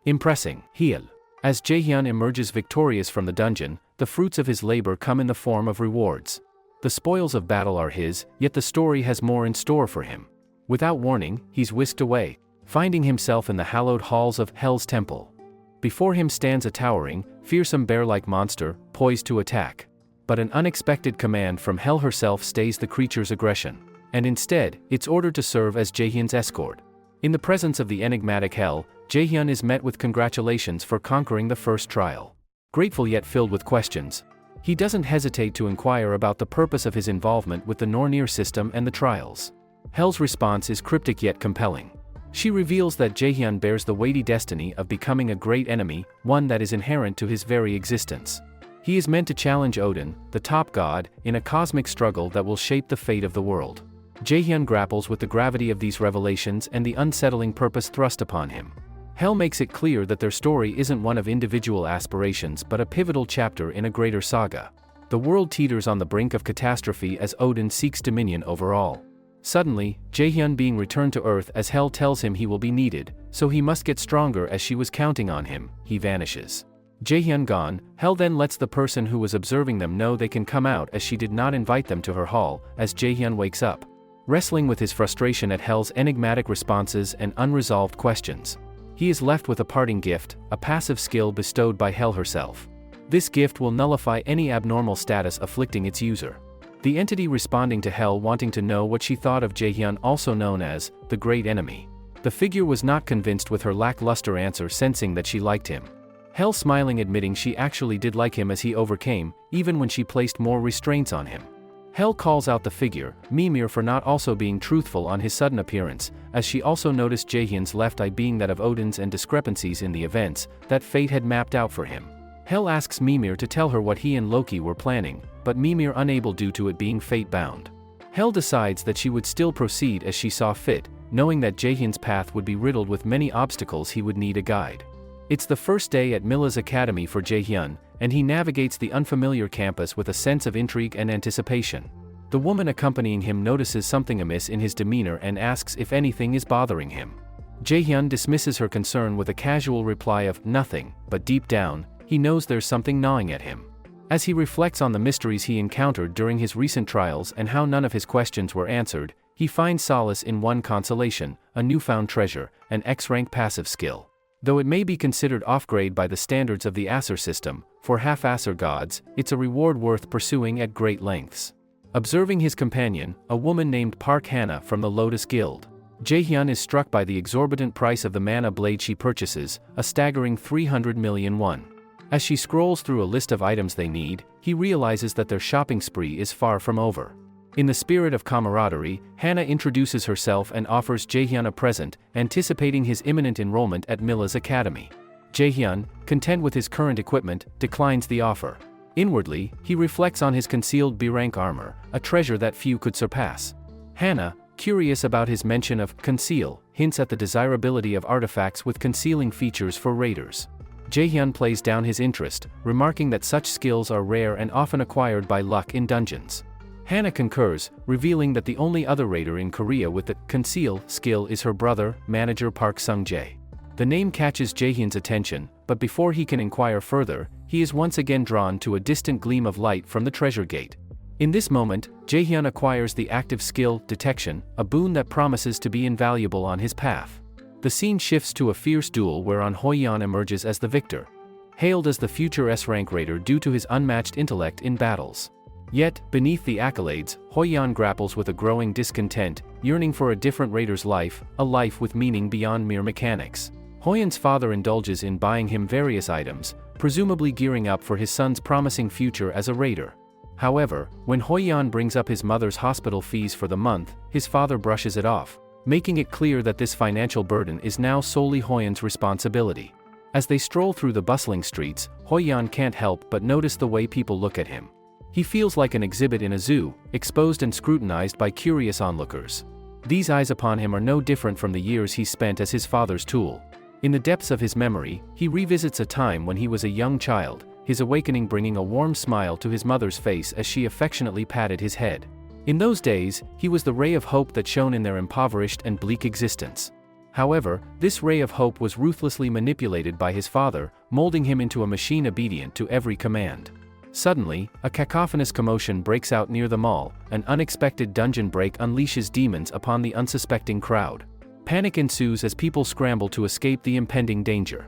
Impressing, Hiel. As Jaehyun emerges victorious from the dungeon, the fruits of his labor come in the form of rewards. The spoils of battle are his, yet the story has more in store for him. Without warning, he's whisked away, finding himself in the hallowed halls of Hel's temple. Before him stands a towering, fearsome bear-like monster, poised to attack. But an unexpected command from Hel herself stays the creature's aggression. And instead, it's ordered to serve as Jaehyun's escort. In the presence of the enigmatic Hel, Jaehyun is met with congratulations for conquering the first trial. Grateful yet filled with questions, he doesn't hesitate to inquire about the purpose of his involvement with the Nornir system and the trials. Hel's response is cryptic yet compelling. She reveals that Jaehyun bears the weighty destiny of becoming a great enemy, one that is inherent to his very existence. He is meant to challenge Odin, the top god, in a cosmic struggle that will shape the fate of the world. Jaehyun grapples with the gravity of these revelations and the unsettling purpose thrust upon him. Hel makes it clear that their story isn't one of individual aspirations but a pivotal chapter in a greater saga. The world teeters on the brink of catastrophe as Odin seeks dominion over all. Suddenly, Jaehyun being returned to Earth as Hel tells him he will be needed, so he must get stronger as she was counting on him, he vanishes. Jaehyun gone, Hel then lets the person who was observing them know they can come out as she did not invite them to her hall, as Jaehyun wakes up. wrestling with his frustration at Hell's enigmatic responses and unresolved questions. He is left with a parting gift, a passive skill bestowed by Hell herself. This gift will nullify any abnormal status afflicting its user. The entity responding to Hell wanting to know what she thought of Jaehyun, also known as the Great Enemy. The figure was not convinced with her lackluster answer, sensing that she liked him. Hell smiling, admitting she actually did like him as he overcame, even when she placed more restraints on him. Hell calls out the figure, Mimir, for not also being truthful on his sudden appearance, as she also noticed Jaehyun's left eye being that of Odin's and discrepancies in the events that fate had mapped out for him. Hell asks Mimir to tell her what he and Loki were planning, but Mimir unable due to it being fate-bound. Hell decides that she would still proceed as she saw fit, knowing that Jaehyun's path would be riddled with many obstacles. He would need a guide. It's the first day at Milla's academy for Jaehyun, and he navigates the unfamiliar campus with a sense of intrigue and anticipation. The woman accompanying him notices something amiss in his demeanor and asks if anything is bothering him. Jaehyun dismisses her concern with a casual reply of nothing, but deep down, he knows there's something gnawing at him. As he reflects on the mysteries he encountered during his recent trials and how none of his questions were answered, he finds solace in one consolation, a newfound treasure, an X-rank passive skill. Though it may be considered off-grade by the standards of the Asur system, for half-Asur gods, it's a reward worth pursuing at great lengths. Observing his companion, a woman named Park Hannah from the Lotus Guild, Jaehyun is struck by the exorbitant price of the mana blade she purchases, a staggering 300 million won. As she scrolls through a list of items they need, he realizes that their shopping spree is far from over. In the spirit of camaraderie, Hannah introduces herself and offers Jaehyun a present, anticipating his imminent enrollment at Milla's academy. Jaehyun, content with his current equipment, declines the offer. Inwardly, he reflects on his concealed B-rank armor, a treasure that few could surpass. Hannah, curious about his mention of conceal, hints at the desirability of artifacts with concealing features for raiders. Jaehyun plays down his interest, remarking that such skills are rare and often acquired by luck in dungeons. Hannah concurs, revealing that the only other raider in Korea with the conceal skill is her brother, manager Park Sung-jae. The name catches Jaehyun's attention, but before he can inquire further, he is once again drawn to a distant gleam of light from the treasure gate. In this moment, Jaehyun acquires the active skill, detection, a boon that promises to be invaluable on his path. The scene shifts to a fierce duel whereon Hoyeon emerges as the victor. Hailed as the future S-rank raider due to his unmatched intellect in battles. Yet, beneath the accolades, Hoyeon grapples with a growing discontent, yearning for a different raider's life, a life with meaning beyond mere mechanics. Hoyeon's father indulges in buying him various items, presumably gearing up for his son's promising future as a raider. However, when Hoyeon brings up his mother's hospital fees for the month, his father brushes it off, making it clear that this financial burden is now solely Hoyeon's responsibility. As they stroll through the bustling streets, Hoyeon can't help but notice the way people look at him. He feels like an exhibit in a zoo, exposed and scrutinized by curious onlookers. These eyes upon him are no different from the years he spent as his father's tool. In the depths of his memory, he revisits a time when he was a young child, his awakening bringing a warm smile to his mother's face as she affectionately patted his head. In those days, he was the ray of hope that shone in their impoverished and bleak existence. However, this ray of hope was ruthlessly manipulated by his father, molding him into a machine obedient to every command. Suddenly, a cacophonous commotion breaks out near the mall. An unexpected dungeon break unleashes demons upon the unsuspecting crowd. Panic ensues as people scramble to escape the impending danger.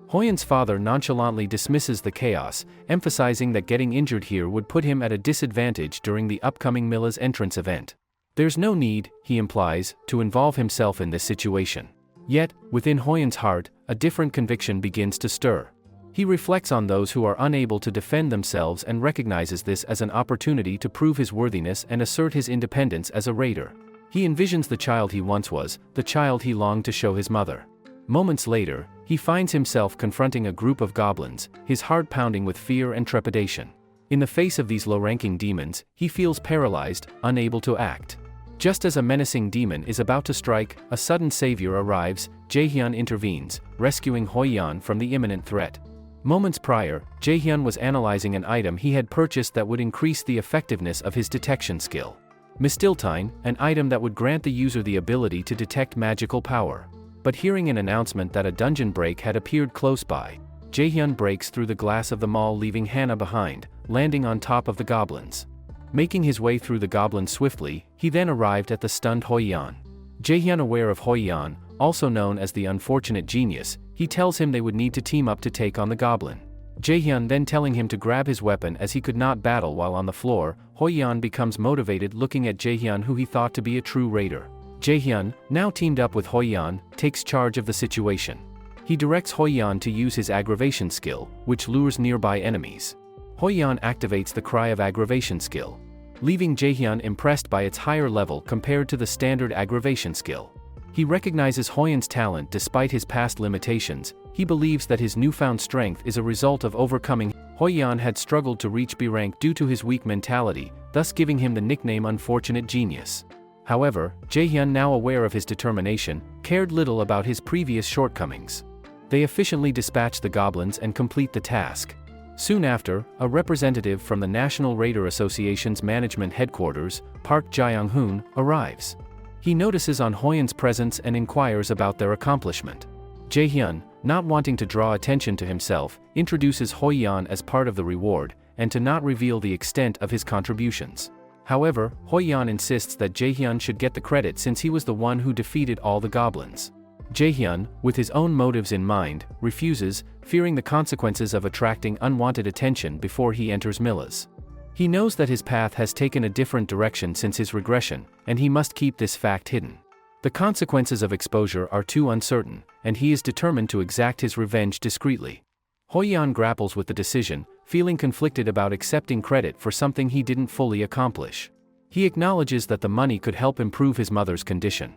Hoyeon's father nonchalantly dismisses the chaos, emphasizing that getting injured here would put him at a disadvantage during the upcoming Milla's entrance event. There's no need, he implies, to involve himself in this situation. Yet, within Hoyeon's heart, a different conviction begins to stir. He reflects on those who are unable to defend themselves and recognizes this as an opportunity to prove his worthiness and assert his independence as a raider. He envisions the child he once was, the child he longed to show his mother. Moments later, he finds himself confronting a group of goblins, his heart pounding with fear and trepidation. In the face of these low-ranking demons, he feels paralyzed, unable to act. Just as a menacing demon is about to strike, a sudden savior arrives. Jaehyun intervenes, rescuing Hoyeon from the imminent threat. Moments prior, Jaehyun was analyzing an item he had purchased that would increase the effectiveness of his detection skill. Mistiltine, an item that would grant the user the ability to detect magical power. But hearing an announcement that a dungeon break had appeared close by, Jaehyun breaks through the glass of the mall, leaving Hannah behind, landing on top of the goblins. Making his way through the goblins swiftly, he then arrived at the stunned Hoi-Yan. Jaehyun, aware of Hoi-Yan, also known as the unfortunate genius, he tells him they would need to team up to take on the goblin. Jaehyun then telling him to grab his weapon as he could not battle while on the floor. Hoi-Yan becomes motivated looking at Jaehyun, who he thought to be a true raider. Jaehyun, now teamed up with Hoi-Yan, takes charge of the situation. He directs Hoi-Yan to use his aggravation skill, which lures nearby enemies. Hoi-Yan activates the cry of aggravation skill, leaving Jaehyun impressed by its higher level compared to the standard aggravation skill. He recognizes Hoi-Yan's talent despite his past limitations. He believes that his newfound strength is a result of overcoming. Hoi-Yan had struggled to reach B rank due to his weak mentality, thus giving him the nickname Unfortunate Genius. However, Jaehyun, now aware of his determination, cared little about his previous shortcomings. They efficiently dispatch the goblins and complete the task. Soon after, a representative from the National Raider Association's management headquarters, Park Jae-hoon, arrives. He notices on Hoi-Yan's presence and inquires about their accomplishment. Jaehyun, not wanting to draw attention to himself, introduces Hoi-Yan as part of the reward, and to not reveal the extent of his contributions. However, Hoi-Yan insists that Jaehyun should get the credit since he was the one who defeated all the goblins. Jaehyun, with his own motives in mind, refuses, fearing the consequences of attracting unwanted attention before he enters Milla's. He knows that his path has taken a different direction since his regression, and he must keep this fact hidden. The consequences of exposure are too uncertain, and he is determined to exact his revenge discreetly. Hoi-Yan grapples with the decision, feeling conflicted about accepting credit for something he didn't fully accomplish. He acknowledges that the money could help improve his mother's condition.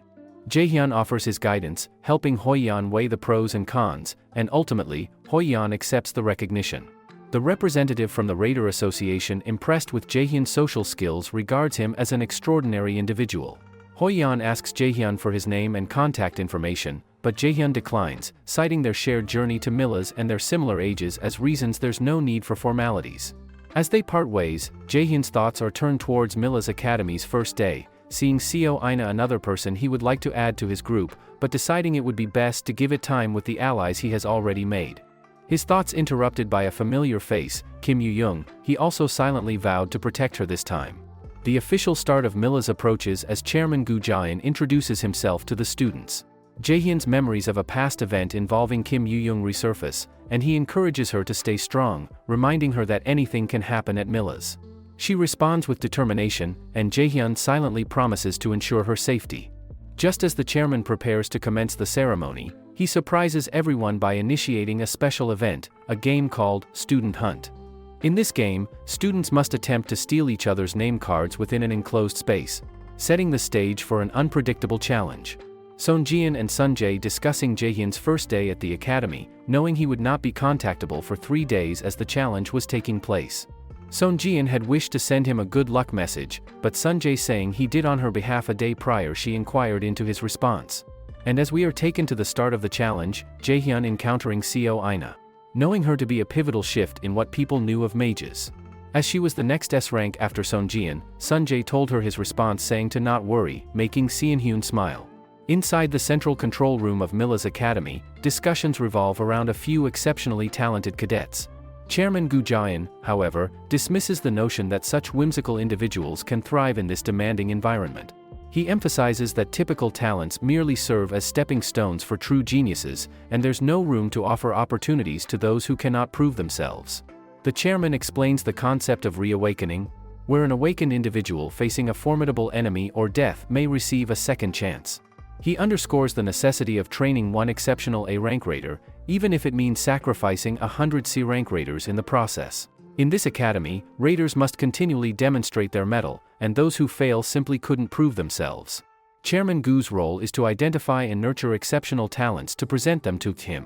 Jaehyun offers his guidance, helping Hoi-Yan weigh the pros and cons, and ultimately, Hoi-Yan accepts the recognition. The representative from the Raider Association, impressed with Jaehyun's social skills, regards him as an extraordinary individual. Hoi-Yan asks Jaehyun for his name and contact information, but Jaehyun declines, citing their shared journey to Milla's and their similar ages as reasons there's no need for formalities. As they part ways, Jaehyun's thoughts are turned towards Milla's academy's first day, seeing Seo Aina, another person he would like to add to his group, but deciding it would be best to give it time with the allies he has already made. His thoughts interrupted by a familiar face, Kim Yu-young. He also silently vowed to protect her this time. The official start of Milla's approaches as Chairman Gu Jaein introduces himself to the students. Jaehyun's memories of a past event involving Kim Yu-young resurface, and he encourages her to stay strong, reminding her that anything can happen at Milla's. She responds with determination, and Jaehyun silently promises to ensure her safety. Just as the chairman prepares to commence the ceremony, he surprises everyone by initiating a special event, a game called Student Hunt. In this game, students must attempt to steal each other's name cards within an enclosed space, setting the stage for an unpredictable challenge. Sonjian and Sunjae discussing Jaehyun's first day at the academy, knowing he would not be contactable for 3 days as the challenge was taking place. Sonjian had wished to send him a good luck message, but Sunjae saying he did on her behalf a day prior. She inquired into his response. And as we are taken to the start of the challenge, Jaehyun encountering Seo Aina, knowing her to be a pivotal shift in what people knew of mages. As she was the next S rank after Sonjian, Sunjae told her his response, saying to not worry, making Seonhyun smile. Inside the central control room of Milla's academy, discussions revolve around a few exceptionally talented cadets. Chairman Gu Jaein, however, dismisses the notion that such whimsical individuals can thrive in this demanding environment. He emphasizes that typical talents merely serve as stepping stones for true geniuses, and there's no room to offer opportunities to those who cannot prove themselves. The chairman explains the concept of reawakening, where an awakened individual facing a formidable enemy or death may receive a second chance. He underscores the necessity of training one exceptional A rank raider, even if it means sacrificing 100 C rank raiders in the process. In this academy, raiders must continually demonstrate their mettle, and those who fail simply couldn't prove themselves. Chairman Gu's role is to identify and nurture exceptional talents to present them to him.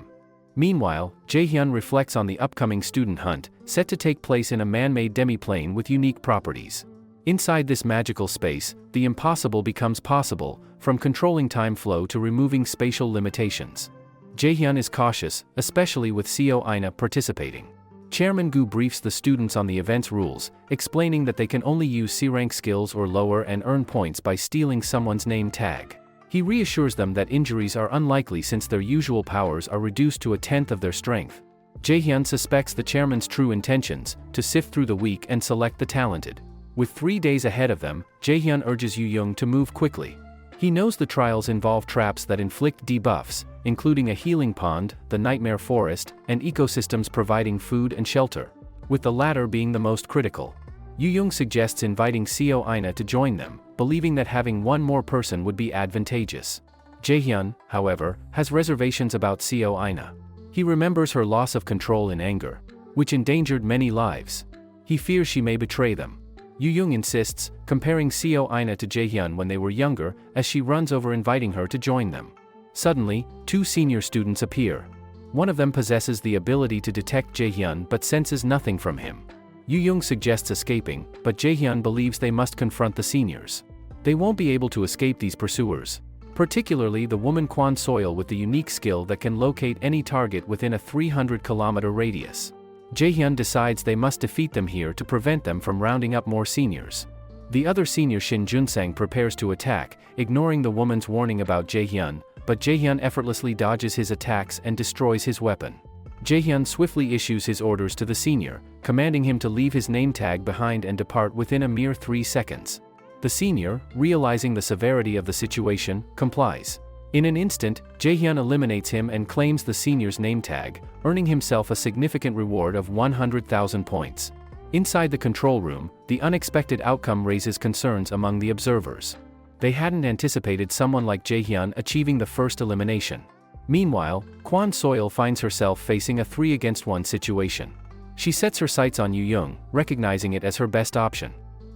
Meanwhile, Jaehyun reflects on the upcoming student hunt, set to take place in a man-made demi-plane with unique properties. Inside this magical space, the impossible becomes possible, from controlling time flow to removing spatial limitations. Jaehyun is cautious, especially with Seo Aina participating. Chairman Gu briefs the students on the event's rules, explaining that they can only use C-rank skills or lower and earn points by stealing someone's name tag. He reassures them that injuries are unlikely since their usual powers are reduced to 1/10 of their strength. Jaehyun suspects the chairman's true intentions, to sift through the weak and select the talented. With 3 days ahead of them, Jaehyun urges Yu-young to move quickly. He knows the trials involve traps that inflict debuffs, including a healing pond, the nightmare forest, and ecosystems providing food and shelter, with the latter being the most critical. Yu-young suggests inviting Seo Aina to join them, believing that having one more person would be advantageous. Jaehyun, however, has reservations about Seo Aina. He remembers her loss of control in anger, which endangered many lives. He fears she may betray them. Yu-young insists, comparing Seo Aina to Jaehyun when they were younger, as she runs over inviting her to join them. Suddenly, 2 senior students appear. One of them possesses the ability to detect Jaehyun but senses nothing from him. Yu-young suggests escaping, but Jaehyun believes they must confront the seniors. They won't be able to escape these pursuers, particularly the woman Kwon Soil with the unique skill that can locate any target within a 300-kilometer radius. Jaehyun decides they must defeat them here to prevent them from rounding up more seniors. The other senior Shin Junsang prepares to attack, ignoring the woman's warning about Jaehyun, but Jaehyun effortlessly dodges his attacks and destroys his weapon. Jaehyun swiftly issues his orders to the senior, commanding him to leave his name tag behind and depart within a mere 3 seconds. The senior, realizing the severity of the situation, complies. In an instant, Jaehyun eliminates him and claims the senior's name tag, earning himself a significant reward of 100,000 points. Inside the control room, the unexpected outcome raises concerns among the observers. They hadn't anticipated someone like Jaehyun achieving the first elimination. Meanwhile, Kwon Soil finds herself facing a 3-against-1 situation. She sets her sights on Yu-young, recognizing it as her best option.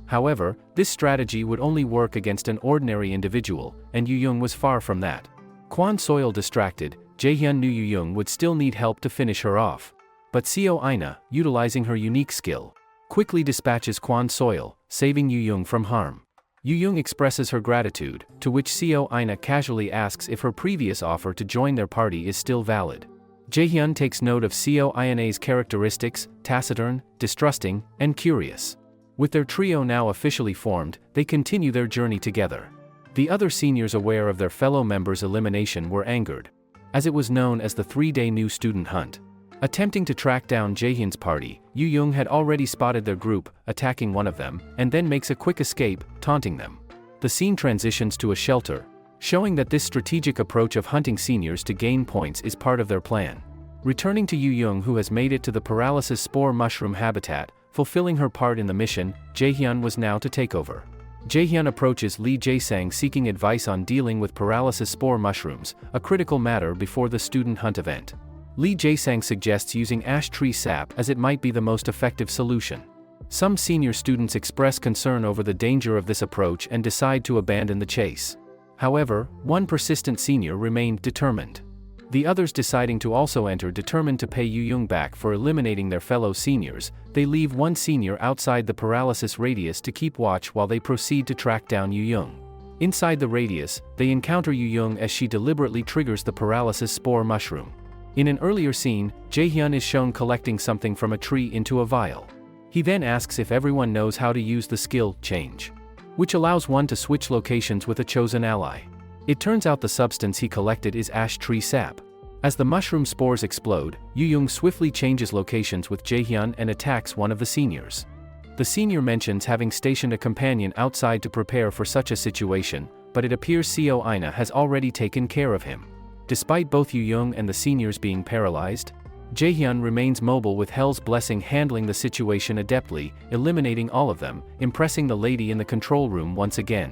However, this strategy would only work against an ordinary individual, and Yu-young was far from that. Kwon Soil distracted, Jaehyun knew Yu-young would still need help to finish her off. But Seo Aina, utilizing her unique skill, quickly dispatches Kwon Soil, saving Yu-young from harm. Yu-young expresses her gratitude, to which Seo Aina casually asks if her previous offer to join their party is still valid. Jaehyun takes note of Seo Aina's characteristics: taciturn, distrusting, and curious. With their trio now officially formed, they continue their journey together. The other seniors, aware of their fellow members' elimination, were angered, as it was known as the 3-day new student hunt. Attempting to track down Jaehyun's party, Yu-young had already spotted their group, attacking one of them, and then makes a quick escape, taunting them. The scene transitions to a shelter, showing that this strategic approach of hunting seniors to gain points is part of their plan. Returning to Yu-young, who has made it to the paralysis spore mushroom habitat, fulfilling her part in the mission, Jaehyun was now to take over. Jaehyun approaches Lee Jae-sang seeking advice on dealing with paralysis spore mushrooms, a critical matter before the student hunt event. Lee Jae-sang suggests using ash tree sap as it might be the most effective solution. Some senior students express concern over the danger of this approach and decide to abandon the chase. However, one persistent senior remained determined. The others, deciding to also enter, determined to pay Yu-young back for eliminating their fellow seniors, they leave one senior outside the paralysis radius to keep watch while they proceed to track down Yu-young. Inside the radius, they encounter Yu-young as she deliberately triggers the paralysis spore mushroom. In an earlier scene, Jaehyun is shown collecting something from a tree into a vial. He then asks if everyone knows how to use the skill change, which allows one to switch locations with a chosen ally. It turns out the substance he collected is ash tree sap. As the mushroom spores explode, Yu-young swiftly changes locations with Jaehyun and attacks one of the seniors. The senior mentions having stationed a companion outside to prepare for such a situation, but it appears Seo Aina has already taken care of him. Despite both Yu-young and the seniors being paralyzed, Jaehyun remains mobile, with Hell's blessing handling the situation adeptly, eliminating all of them, impressing the lady in the control room once again.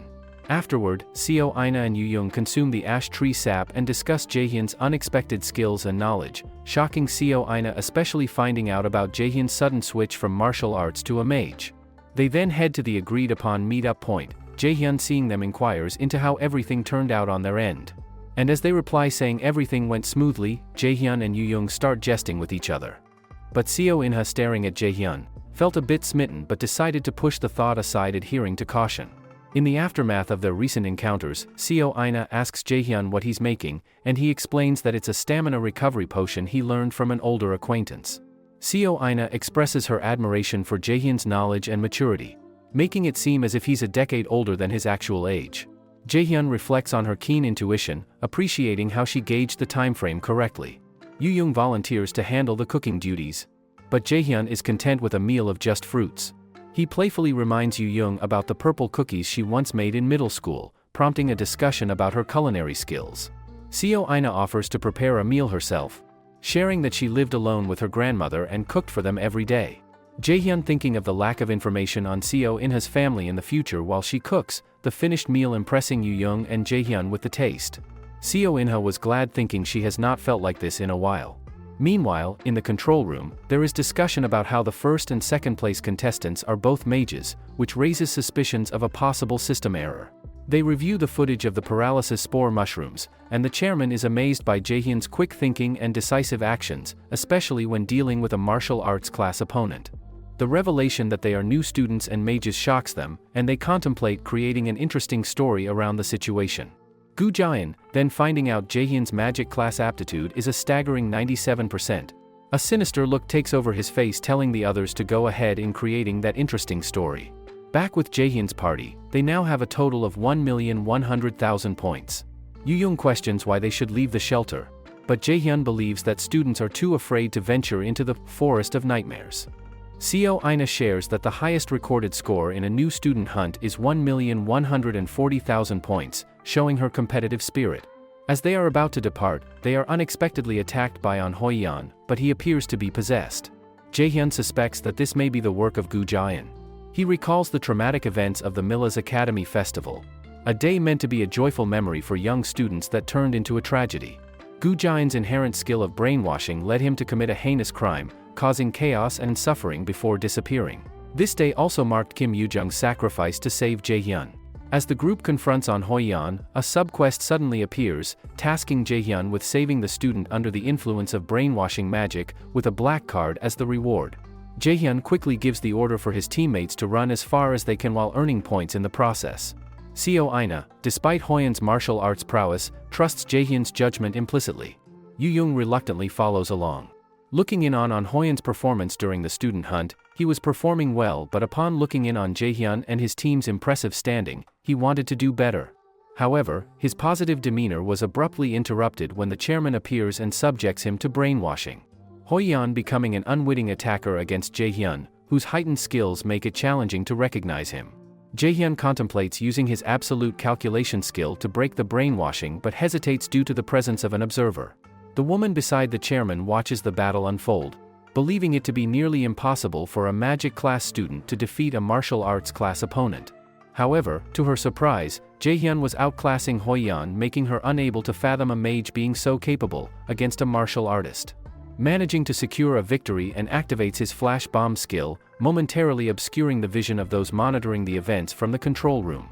Afterward, Seo Aina and Yu-young consume the ash tree sap and discuss Jaehyun's unexpected skills and knowledge, shocking Seo Aina, especially finding out about Jaehyun's sudden switch from martial arts to a mage. They then head to the agreed upon meet-up point. Jaehyun, seeing them, inquires into how everything turned out on their end. And as they reply saying everything went smoothly, Jaehyun and Yu-young start jesting with each other. But Seo Inha, staring at Jaehyun, felt a bit smitten but decided to push the thought aside, adhering to caution. In the aftermath of their recent encounters, Seo Aina asks Jaehyun what he's making, and he explains that it's a stamina recovery potion he learned from an older acquaintance. Seo Aina expresses her admiration for Jaehyun's knowledge and maturity, making it seem as if he's a decade older than his actual age. Jaehyun reflects on her keen intuition, appreciating how she gauged the time frame correctly. Yu-young volunteers to handle the cooking duties, but Jaehyun is content with a meal of just fruits. He playfully reminds Yu-young about the purple cookies she once made in middle school, prompting a discussion about her culinary skills. Seo Ina offers to prepare a meal herself, sharing that she lived alone with her grandmother and cooked for them every day. Jaehyun, thinking of the lack of information on Seo Inha's family in the future while she cooks, the finished meal impressing Yu-young and Jaehyun with the taste. Seo Inha was glad, thinking she has not felt like this in a while. Meanwhile, in the control room, there is discussion about how the first and second place contestants are both mages, which raises suspicions of a possible system error. They review the footage of the paralysis spore mushrooms, and the chairman is amazed by Jaehyun's quick thinking and decisive actions, especially when dealing with a martial arts class opponent. The revelation that they are new students and mages shocks them, and they contemplate creating an interesting story around the situation. Gu Jian, then finding out Jaehyun's magic class aptitude is a staggering 97%. A sinister look takes over his face, telling the others to go ahead in creating that interesting story. Back with Jaehyun's party, they now have a total of 1,100,000 points. Yu-young questions why they should leave the shelter, but Jaehyun believes that students are too afraid to venture into the forest of nightmares. Seo Ina shares that the highest recorded score in a new student hunt is 1,140,000 points, showing her competitive spirit. As they are about to depart, they are unexpectedly attacked by An Hoi-yan, but he appears to be possessed. Jaehyun suspects that this may be the work of Gu Jian. He recalls the traumatic events of the Milla's Academy Festival, a day meant to be a joyful memory for young students that turned into a tragedy. Gu Jian's inherent skill of brainwashing led him to commit a heinous crime, causing chaos and suffering before disappearing. This day also marked Kim Yoo-jung's sacrifice to save Jaehyun. As the group confronts An Hoi-yan, a subquest suddenly appears, tasking Jaehyun with saving the student under the influence of brainwashing magic, with a black card as the reward. Jaehyun quickly gives the order for his teammates to run as far as they can while earning points in the process. Seo Ina, despite Hoyan's martial arts prowess, trusts Jaehyun's judgment implicitly. Yu-young reluctantly follows along. Looking in on Hoyan's performance during the student hunt, he was performing well, but upon looking in on Jaehyun and his team's impressive standing, he wanted to do better. However, his positive demeanor was abruptly interrupted when the chairman appears and subjects him to brainwashing. Hoi-yan becoming an unwitting attacker against Jaehyun, whose heightened skills make it challenging to recognize him. Jaehyun contemplates using his absolute calculation skill to break the brainwashing but hesitates due to the presence of an observer. The woman beside the chairman watches the battle unfold, believing it to be nearly impossible for a magic class student to defeat a martial arts class opponent. However, to her surprise, Jaehyun was outclassing Hoi-yan, making her unable to fathom a mage being so capable against a martial artist. Managing to secure a victory and activates his flash bomb skill, momentarily obscuring the vision of those monitoring the events from the control room.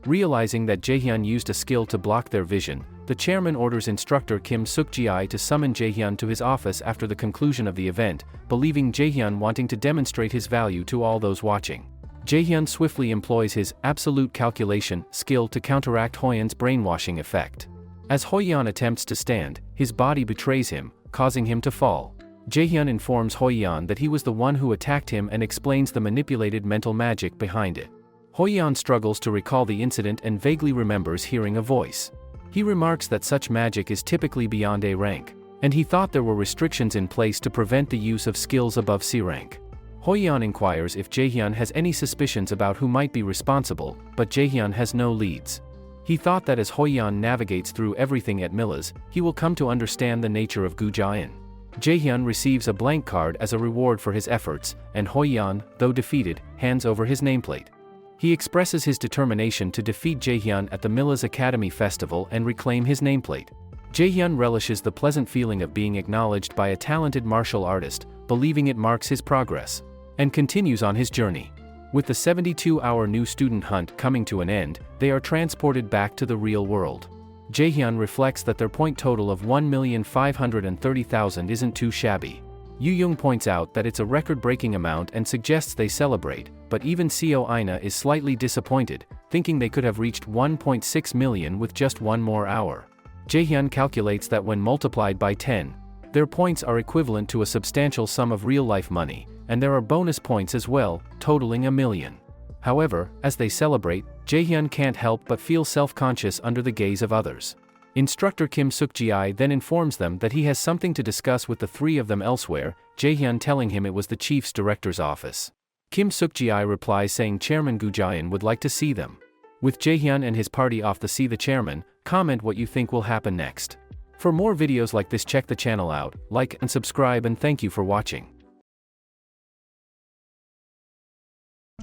Realizing that Jaehyun used a skill to block their vision, the chairman orders instructor Kim Suk-ji to summon Jaehyun to his office after the conclusion of the event, believing Jaehyun wanting to demonstrate his value to all those watching. Jaehyun swiftly employs his absolute calculation skill to counteract Hoi-yan's brainwashing effect. As Hoi-yan attempts to stand, his body betrays him, causing him to fall. Jaehyun informs Hoi-yan that he was the one who attacked him and explains the manipulated mental magic behind it. Hoi-yan struggles to recall the incident and vaguely remembers hearing a voice. He remarks that such magic is typically beyond A rank, and he thought there were restrictions in place to prevent the use of skills above C rank. Hoi-yan inquires if Jaehyun has any suspicions about who might be responsible, but Jaehyun has no leads. He thought that as Hoi-yan navigates through everything at Milla's, he will come to understand the nature of Gu Jian. Jaehyun receives a blank card as a reward for his efforts, and Hoi-yan, though defeated, hands over his nameplate. He expresses his determination to defeat Jaehyun at the Milla's Academy Festival and reclaim his nameplate. Jaehyun relishes the pleasant feeling of being acknowledged by a talented martial artist, believing it marks his progress, and continues on his journey. With the 72-hour new student hunt coming to an end, they are transported back to the real world. Jaehyun reflects that their point total of 1,530,000 isn't too shabby. Yu-young points out that it's a record-breaking amount and suggests they celebrate, but even Seo Ina is slightly disappointed, thinking they could have reached 1.6 million with just one more hour. Jaehyun calculates that when multiplied by 10, their points are equivalent to a substantial sum of real-life money, and there are bonus points as well, totaling 1 million. However, as they celebrate, Jaehyun can't help but feel self-conscious under the gaze of others. Instructor Kim Suk-ji then informs them that he has something to discuss with the three of them elsewhere, Jaehyun telling him it was the chief's director's office. Kim Suk-ji replies saying Chairman Gu Jian would like to see them. With Jaehyun and his party off to see the chairman, comment what you think will happen next. For more videos like this, check the channel out, like and subscribe, and thank you for watching.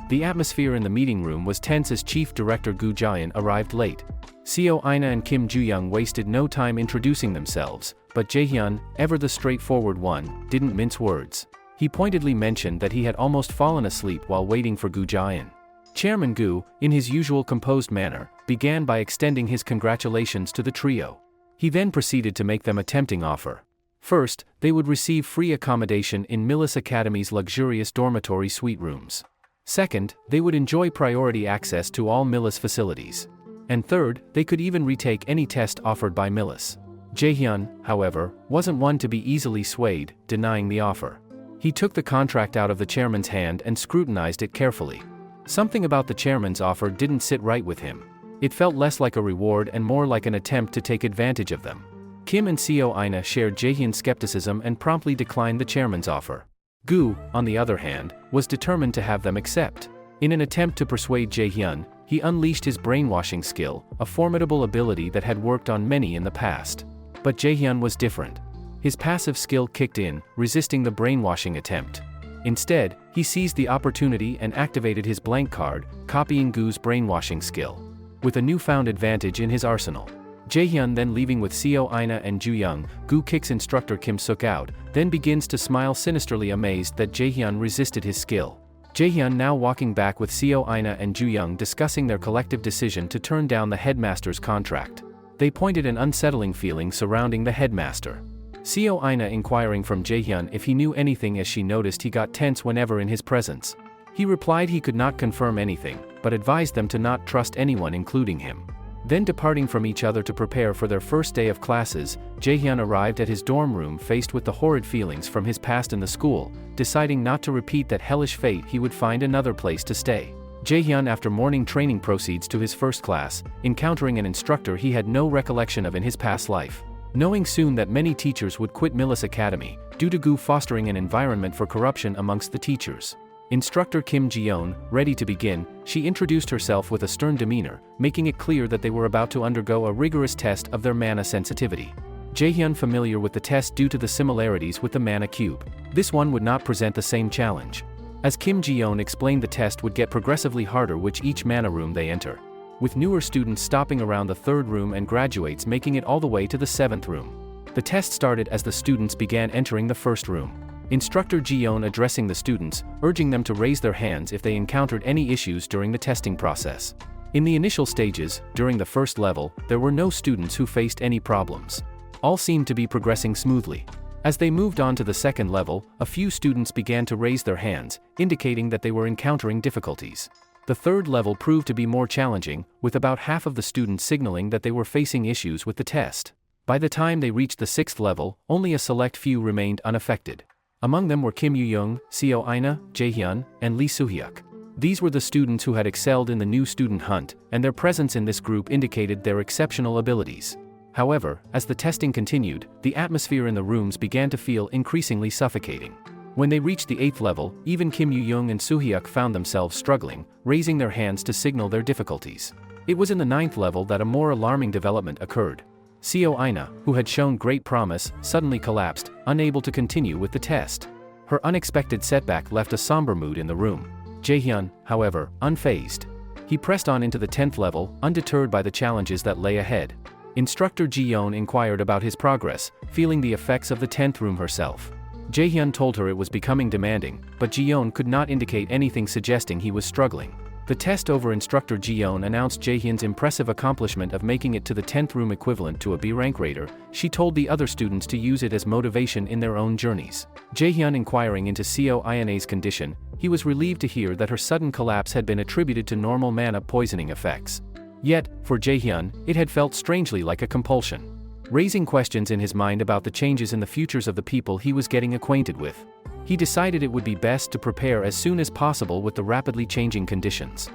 The atmosphere in the meeting room was tense as Chief Director Gu Jian arrived late. Seo Aina and Kim Ju-young wasted no time introducing themselves, but Jaehyun, ever the straightforward one, didn't mince words. He pointedly mentioned that he had almost fallen asleep while waiting for Gu Jian. Chairman Gu, in his usual composed manner, began by extending his congratulations to the trio. He then proceeded to make them a tempting offer. First, they would receive free accommodation in Millis Academy's luxurious dormitory suite rooms. Second, they would enjoy priority access to all Millis facilities. And third, they could even retake any test offered by Millis. Jaehyun, however, wasn't one to be easily swayed, denying the offer. He took the contract out of the chairman's hand and scrutinized it carefully. Something about the chairman's offer didn't sit right with him. It felt less like a reward and more like an attempt to take advantage of them. Kim and Seo Aina shared Jaehyun's skepticism and promptly declined the chairman's offer. Gu, on the other hand, was determined to have them accept. In an attempt to persuade Jaehyun, he unleashed his brainwashing skill, a formidable ability that had worked on many in the past. But Jaehyun was different. His passive skill kicked in, resisting the brainwashing attempt. Instead, he seized the opportunity and activated his blank card, copying Gu's brainwashing skill. With a newfound advantage in his arsenal. Jaehyun then leaving with Seo Aina and Ju-young, Gu kicks instructor Kim Suk out, then begins to smile sinisterly, amazed that Jaehyun resisted his skill. Jaehyun now walking back with Seo Aina and Ju-young discussing their collective decision to turn down the headmaster's contract. They pointed an unsettling feeling surrounding the headmaster. Seo Aina inquiring from Jaehyun if he knew anything, as she noticed he got tense whenever in his presence. He replied he could not confirm anything, but advised them to not trust anyone, including him. Then departing from each other to prepare for their first day of classes, Jaehyun arrived at his dorm room faced with the horrid feelings from his past in the school, deciding not to repeat that hellish fate. He would find another place to stay. Jaehyun, after morning training, proceeds to his first class, encountering an instructor he had no recollection of in his past life. Knowing soon that many teachers would quit Millis Academy, due to Gu fostering an environment for corruption amongst the teachers. Instructor Kim Ji-yeon, ready to begin, she introduced herself with a stern demeanor, making it clear that they were about to undergo a rigorous test of their mana sensitivity. Jaehyun, familiar with the test due to the similarities with the mana cube. This one would not present the same challenge. As Kim Ji-yeon explained, the test would get progressively harder with each mana room they enter, with newer students stopping around the 3rd room and graduates making it all the way to the 7th room. The test started as the students began entering the 1st room. Instructor Ji-yeon addressing the students, urging them to raise their hands if they encountered any issues during the testing process. In the initial stages, during the 1st level, there were no students who faced any problems. All seemed to be progressing smoothly. As they moved on to the 2nd level, a few students began to raise their hands, indicating that they were encountering difficulties. The 3rd level proved to be more challenging, with about half of the students signaling that they were facing issues with the test. By the time they reached the 6th level, only a select few remained unaffected. Among them were Kim Yu-young, Seo Aina, Jaehyun, and Lee Soo-hyuk. These were the students who had excelled in the new student hunt, and their presence in this group indicated their exceptional abilities. However, as the testing continued, the atmosphere in the rooms began to feel increasingly suffocating. When they reached the 8th level, even Kim Yu-young and Soo-hyuk found themselves struggling, raising their hands to signal their difficulties. It was in the 9th level that a more alarming development occurred. Seo Aina, who had shown great promise, suddenly collapsed, unable to continue with the test. Her unexpected setback left a somber mood in the room. Jaehyun, however, unfazed. He pressed on into the 10th level, undeterred by the challenges that lay ahead. Instructor Ji-yeon inquired about his progress, feeling the effects of the 10th room herself. Jaehyun told her it was becoming demanding, but Ji-yeon could not indicate anything suggesting he was struggling. The test over, instructor Ji-yeon announced Jaehyun's impressive accomplishment of making it to the 10th room equivalent to a B rank raider. She told the other students to use it as motivation in their own journeys. Jaehyun inquiring into Seo Aina's condition, he was relieved to hear that her sudden collapse had been attributed to normal mana poisoning effects. Yet, for Jaehyun, it had felt strangely like a compulsion, raising questions in his mind about the changes in the futures of the people he was getting acquainted with. He decided it would be best to prepare as soon as possible with the rapidly changing conditions.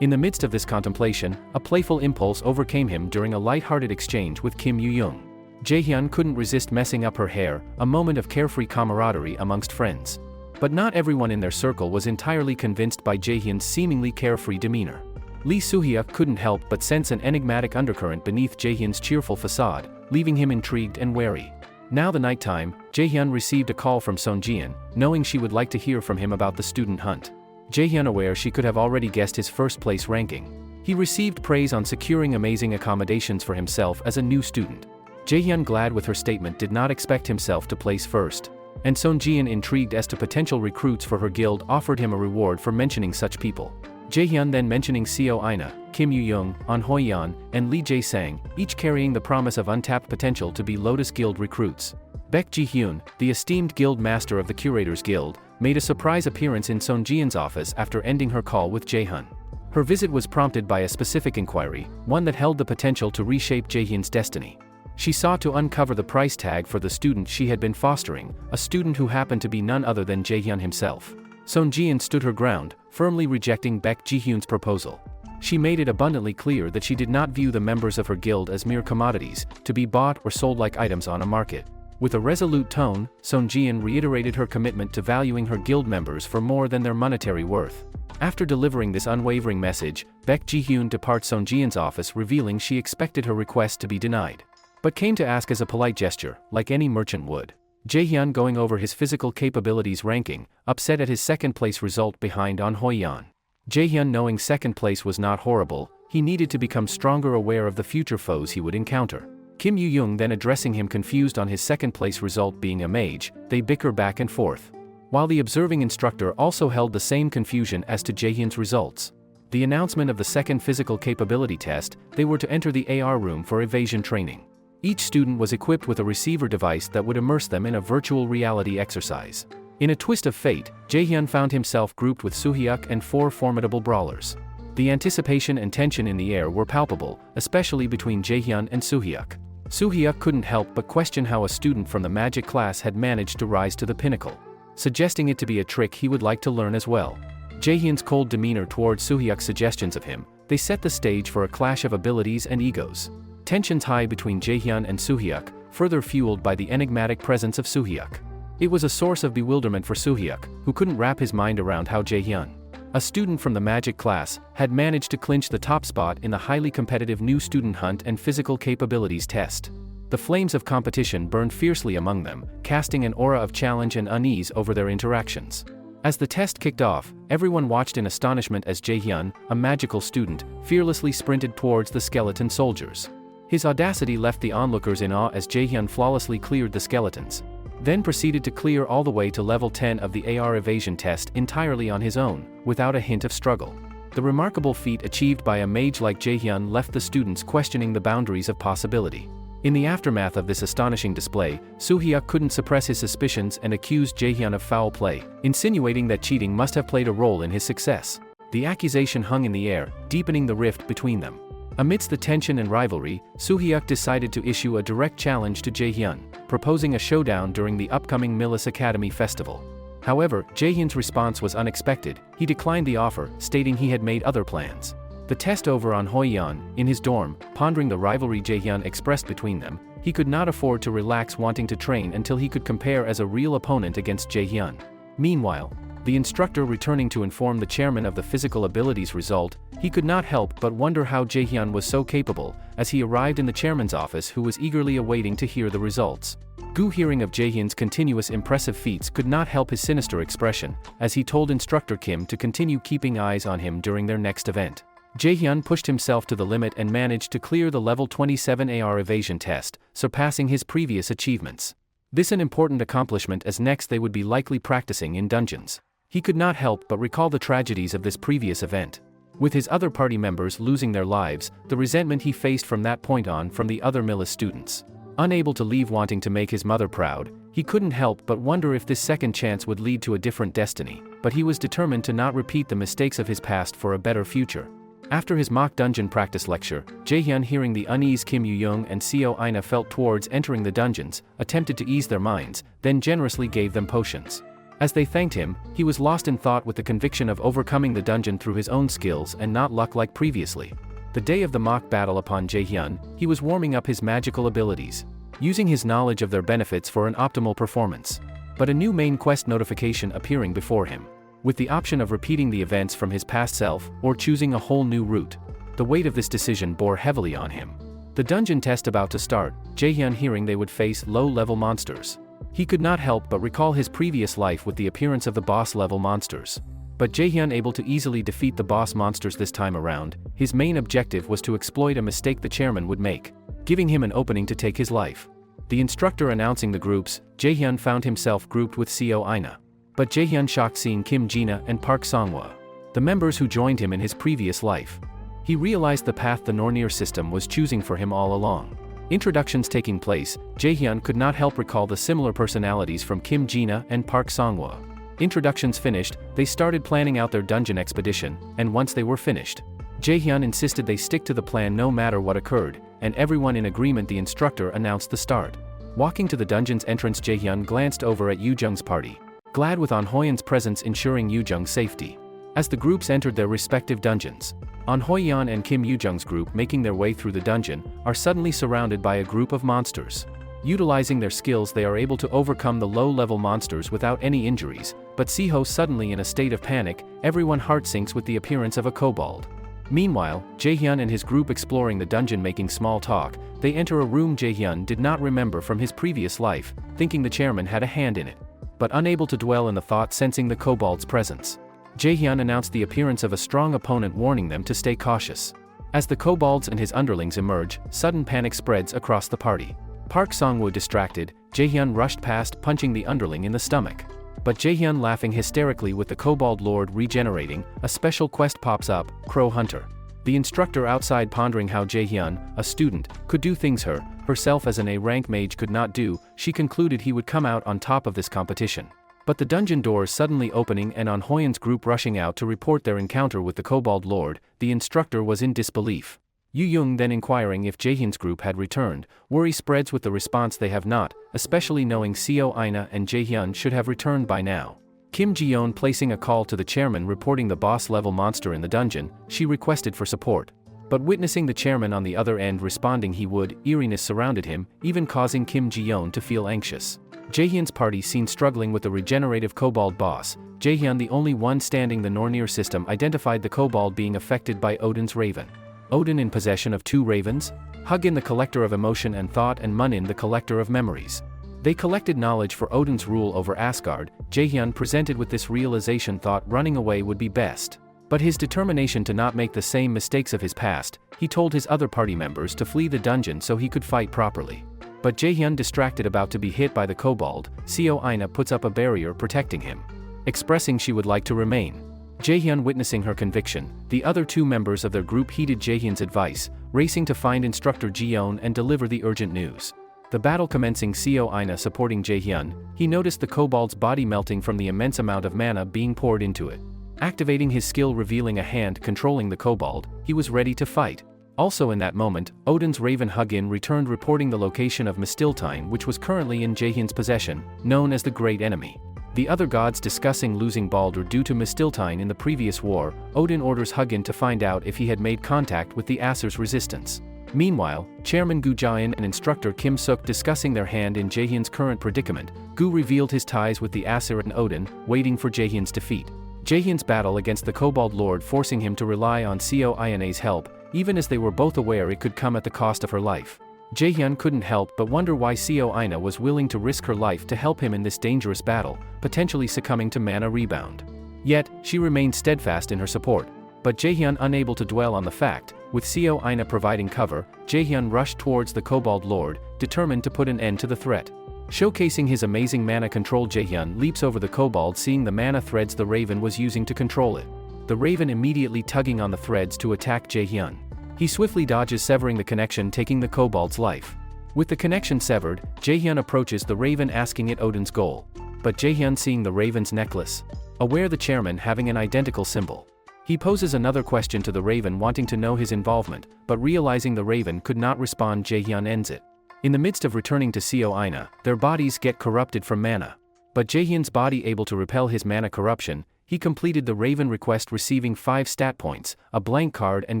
In the midst of this contemplation, a playful impulse overcame him during a light-hearted exchange with Kim Yu-young. Jaehyun couldn't resist messing up her hair, a moment of carefree camaraderie amongst friends. But not everyone in their circle was entirely convinced by Jaehyun's seemingly carefree demeanor. Lee Soo-hyuk couldn't help but sense an enigmatic undercurrent beneath Jaehyun's cheerful facade, leaving him intrigued and wary. Now the nighttime, Jaehyun received a call from Sung-jian, knowing she would like to hear from him about the student hunt. Jaehyun, aware she could have already guessed his first-place ranking. He received praise on securing amazing accommodations for himself as a new student. Jaehyun, glad with her statement, did not expect himself to place first. And Sung-jian, intrigued as to potential recruits for her guild, offered him a reward for mentioning such people. Jaehyun then mentioning Seo Aina, Kim Yoo-young, An Hoi-yeon, and Lee Jae-sang, each carrying the promise of untapped potential to be Lotus Guild recruits. Baek Ji-hyun, the esteemed guild master of the Curators Guild, made a surprise appearance in Sung-jian's office after ending her call with Jaehyun. Her visit was prompted by a specific inquiry, one that held the potential to reshape Jaehyun's destiny. She sought to uncover the price tag for the student she had been fostering, a student who happened to be none other than Jaehyun himself. Sung-jian stood her ground, firmly rejecting Baek Ji-hyun's proposal. She made it abundantly clear that she did not view the members of her guild as mere commodities, to be bought or sold like items on a market. With a resolute tone, Sung-jian reiterated her commitment to valuing her guild members for more than their monetary worth. After delivering this unwavering message, Baek Ji-hyun departs Sung-jian's office, revealing she expected her request to be denied, but came to ask as a polite gesture, like any merchant would. Jaehyun, going over his physical capabilities ranking, upset at his second-place result behind An Hoi-yeon. Jaehyun, knowing second place was not horrible, he needed to become stronger, aware of the future foes he would encounter. Kim Yoo-young then addressing him, confused on his second-place result being a mage, they bicker back and forth. While the observing instructor also held the same confusion as to Jaehyun's results. The announcement of the second physical capability test, they were to enter the AR room for evasion training. Each student was equipped with a receiver device that would immerse them in a virtual reality exercise. In a twist of fate, Jaehyun found himself grouped with Soo-hyuk and 4 formidable brawlers. The anticipation and tension in the air were palpable, especially between Jaehyun and Soo-hyuk. Soo-hyuk couldn't help but question how a student from the magic class had managed to rise to the pinnacle, suggesting it to be a trick he would like to learn as well. Jaehyun's cold demeanor towards Soo-hyuk's suggestions of him, they set the stage for a clash of abilities and egos. Tensions high between Jaehyun and Soo-hyuk, further fueled by the enigmatic presence of Soo-hyuk. It was a source of bewilderment for Soo-hyuk, who couldn't wrap his mind around how Jaehyun, a student from the magic class, had managed to clinch the top spot in the highly competitive new student hunt and physical capabilities test. The flames of competition burned fiercely among them, casting an aura of challenge and unease over their interactions. As the test kicked off, everyone watched in astonishment as Jaehyun, a magical student, fearlessly sprinted towards the skeleton soldiers. His audacity left the onlookers in awe as Jaehyun flawlessly cleared the skeletons, then proceeded to clear all the way to level 10 of the AR evasion test entirely on his own, without a hint of struggle. The remarkable feat achieved by a mage like Jaehyun left the students questioning the boundaries of possibility. In the aftermath of this astonishing display, Soo-hyuk couldn't suppress his suspicions and accused Jaehyun of foul play, insinuating that cheating must have played a role in his success. The accusation hung in the air, deepening the rift between them. Amidst the tension and rivalry, Soo-hyuk decided to issue a direct challenge to Jaehyun, proposing a showdown during the upcoming Milis Academy festival. However, Jaehyun's response was unexpected. He declined the offer, stating he had made other plans. The test over on Hoi-yeon, in his dorm, pondering the rivalry Jaehyun expressed between them, he could not afford to relax, wanting to train until he could compare as a real opponent against Jaehyun. Meanwhile, the instructor returning to inform the chairman of the physical abilities result, he could not help but wonder how Jaehyun was so capable, as he arrived in the chairman's office, who was eagerly awaiting to hear the results. Gu, hearing of Jaehyun's continuous impressive feats, could not help his sinister expression, as he told instructor Kim to continue keeping eyes on him during their next event. Jaehyun pushed himself to the limit and managed to clear the level 27 AR evasion test, surpassing his previous achievements. This an important accomplishment, as next they would be likely practicing in dungeons. He could not help but recall the tragedies of this previous event. With his other party members losing their lives, the resentment he faced from that point on from the other Milis students. Unable to leave, wanting to make his mother proud, he couldn't help but wonder if this second chance would lead to a different destiny, but he was determined to not repeat the mistakes of his past for a better future. After his mock dungeon practice lecture, Jaehyun, hearing the unease Kim Yoo-young and Seo Aina felt towards entering the dungeons, attempted to ease their minds, then generously gave them potions. As they thanked him, he was lost in thought with the conviction of overcoming the dungeon through his own skills and not luck like previously. The day of the mock battle upon Jaehyun, he was warming up his magical abilities, using his knowledge of their benefits for an optimal performance. but a new main quest notification appearing before him, with the option of repeating the events from his past self or choosing a whole new route. The weight of this decision bore heavily on him. The dungeon test about to start, Jaehyun hearing they would face low-level monsters. He could not help but recall his previous life with the appearance of the boss-level monsters. But Jaehyun able to easily defeat the boss monsters this time around, his main objective was to exploit a mistake the chairman would make, giving him an opening to take his life. The instructor announcing the groups, Jaehyun found himself grouped with Seo Aina. But Jaehyun shocked seeing Kim Jina and Park Songhwa, the members who joined him in his previous life. He realized the path the Nornir system was choosing for him all along. Introductions taking place, Jaehyun could not help recall the similar personalities from Kim Jina and Park Songhwa. Introductions finished, they started planning out their dungeon expedition, and once they were finished, Jaehyun insisted they stick to the plan no matter what occurred, and everyone in agreement. The instructor announced the start. Walking to the dungeon's entrance, Jaehyun glanced over at Yoojung's party, glad with An Hoyen's presence ensuring Yoojung's safety. As the groups entered their respective dungeons, An Hoyen and Kim Yoojung's group making their way through the dungeon, are suddenly surrounded by a group of monsters. Utilizing their skills, they are able to overcome the low-level monsters without any injuries, but Siho suddenly in a state of panic, everyone heart sinks with the appearance of a kobold. Meanwhile, Jaehyun and his group exploring the dungeon making small talk, they enter a room Jaehyun did not remember from his previous life, thinking the chairman had a hand in it, but unable to dwell in the thought sensing the kobold's presence. Jaehyun announced the appearance of a strong opponent, warning them to stay cautious. As the kobolds and his underlings emerge, sudden panic spreads across the party. Park Songwoo distracted, Jaehyun rushed past, punching the underling in the stomach. But Jaehyun laughing hysterically with the kobold lord regenerating, a special quest pops up, Crow Hunter. The instructor outside pondering how Jaehyun, a student, could do things herself as an A-rank mage could not do, she concluded he would come out on top of this competition. But the dungeon doors suddenly opening and An Hoyen's group rushing out to report their encounter with the kobold lord, the instructor was in disbelief. Yu Young then inquiring if Jaehyun's group had returned, worry spreads with the response they have not, especially knowing Seo Aina and Jaehyun should have returned by now. Kim Ji-yeon placing a call to the chairman reporting the boss-level monster in the dungeon, she requested for support. But witnessing the chairman on the other end responding he would, eeriness surrounded him, even causing Kim Ji-yeon to feel anxious. Jaehyun's party seen struggling with the regenerative kobold boss, Jaehyun the only one standing. The Nornir system identified the kobold being affected by Odin's raven. Odin in possession of two ravens, Hugin the collector of emotion and thought and Munin the collector of memories. They collected knowledge for Odin's rule over Asgard. Jaehyun presented with this realization thought running away would be best. But his determination to not make the same mistakes of his past, he told his other party members to flee the dungeon so he could fight properly. But Jaehyun distracted about to be hit by the kobold, Seo Aina puts up a barrier protecting him, expressing she would like to remain. Jaehyun witnessing her conviction, the other two members of their group heeded Jaehyun's advice, racing to find instructor Ji-yeon and deliver the urgent news. The battle commencing, Seo Aina supporting Jaehyun, he noticed the kobold's body melting from the immense amount of mana being poured into it. Activating his skill revealing a hand controlling the kobold, he was ready to fight. Also in that moment, Odin's raven Hugin returned reporting the location of Mistiltine, which was currently in Jaehyun's possession, known as the Great Enemy. The other gods discussing losing Baldur due to Mistiltine in the previous war, Odin orders Hugin to find out if he had made contact with the Asur's resistance. Meanwhile, Chairman Gu Jaehyun and instructor Kim Suk discussing their hand in Jaehyun's current predicament. Gu revealed his ties with the Asur and Odin, waiting for Jaehyun's defeat. Jaehyun's battle against the Kobold Lord forcing him to rely on Seo Ayane's help, even as they were both aware it could come at the cost of her life. Jaehyun couldn't help but wonder why Seo Aina was willing to risk her life to help him in this dangerous battle, potentially succumbing to mana rebound. Yet, she remained steadfast in her support. But Jaehyun unable to dwell on the fact, with Seo Aina providing cover, Jaehyun rushed towards the Kobold Lord, determined to put an end to the threat. Showcasing his amazing mana control, Jaehyun leaps over the kobold seeing the mana threads the raven was using to control it. The raven immediately tugging on the threads to attack Jaehyun. He swiftly dodges severing the connection taking the kobold's life. With the connection severed, Jaehyun approaches the raven asking it Odin's goal. But Jaehyun seeing the raven's necklace, aware the chairman having an identical symbol. He poses another question to the raven wanting to know his involvement, but realizing the raven could not respond, Jaehyun ends it. In the midst of returning to Seo Aina, their bodies get corrupted from mana. But Jaehyun's body able to repel his mana corruption, he completed the raven request receiving 5 stat points, a blank card and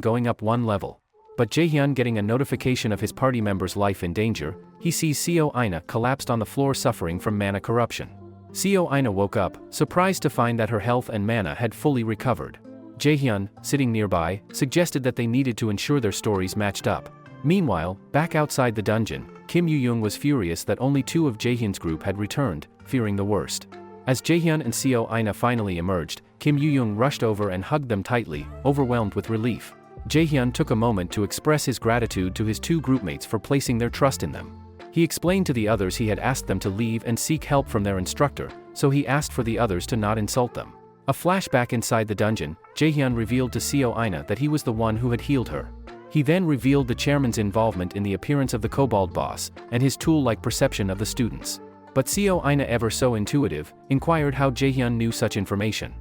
going up 1 level. But Jaehyun getting a notification of his party member's life in danger, he sees Seo Aina collapsed on the floor suffering from mana corruption. Seo Aina woke up, surprised to find that her health and mana had fully recovered. Jaehyun, sitting nearby, suggested that they needed to ensure their stories matched up. Meanwhile, back outside the dungeon, Kim Yoo-young was furious that only 2 of Jaehyun's group had returned, fearing the worst. As Jaehyun and Seo Aina finally emerged, Kim Yoo-young rushed over and hugged them tightly, overwhelmed with relief. Jaehyun took a moment to express his gratitude to his 2 groupmates for placing their trust in them. He explained to the others he had asked them to leave and seek help from their instructor, so he asked for the others to not insult them. A flashback inside the dungeon, Jaehyun revealed to Seo Aina that he was the one who had healed her. He then revealed the chairman's involvement in the appearance of the kobold boss, and his tool-like perception of the students. But Seo Aina, ever so intuitive, inquired how Jaehyun knew such information.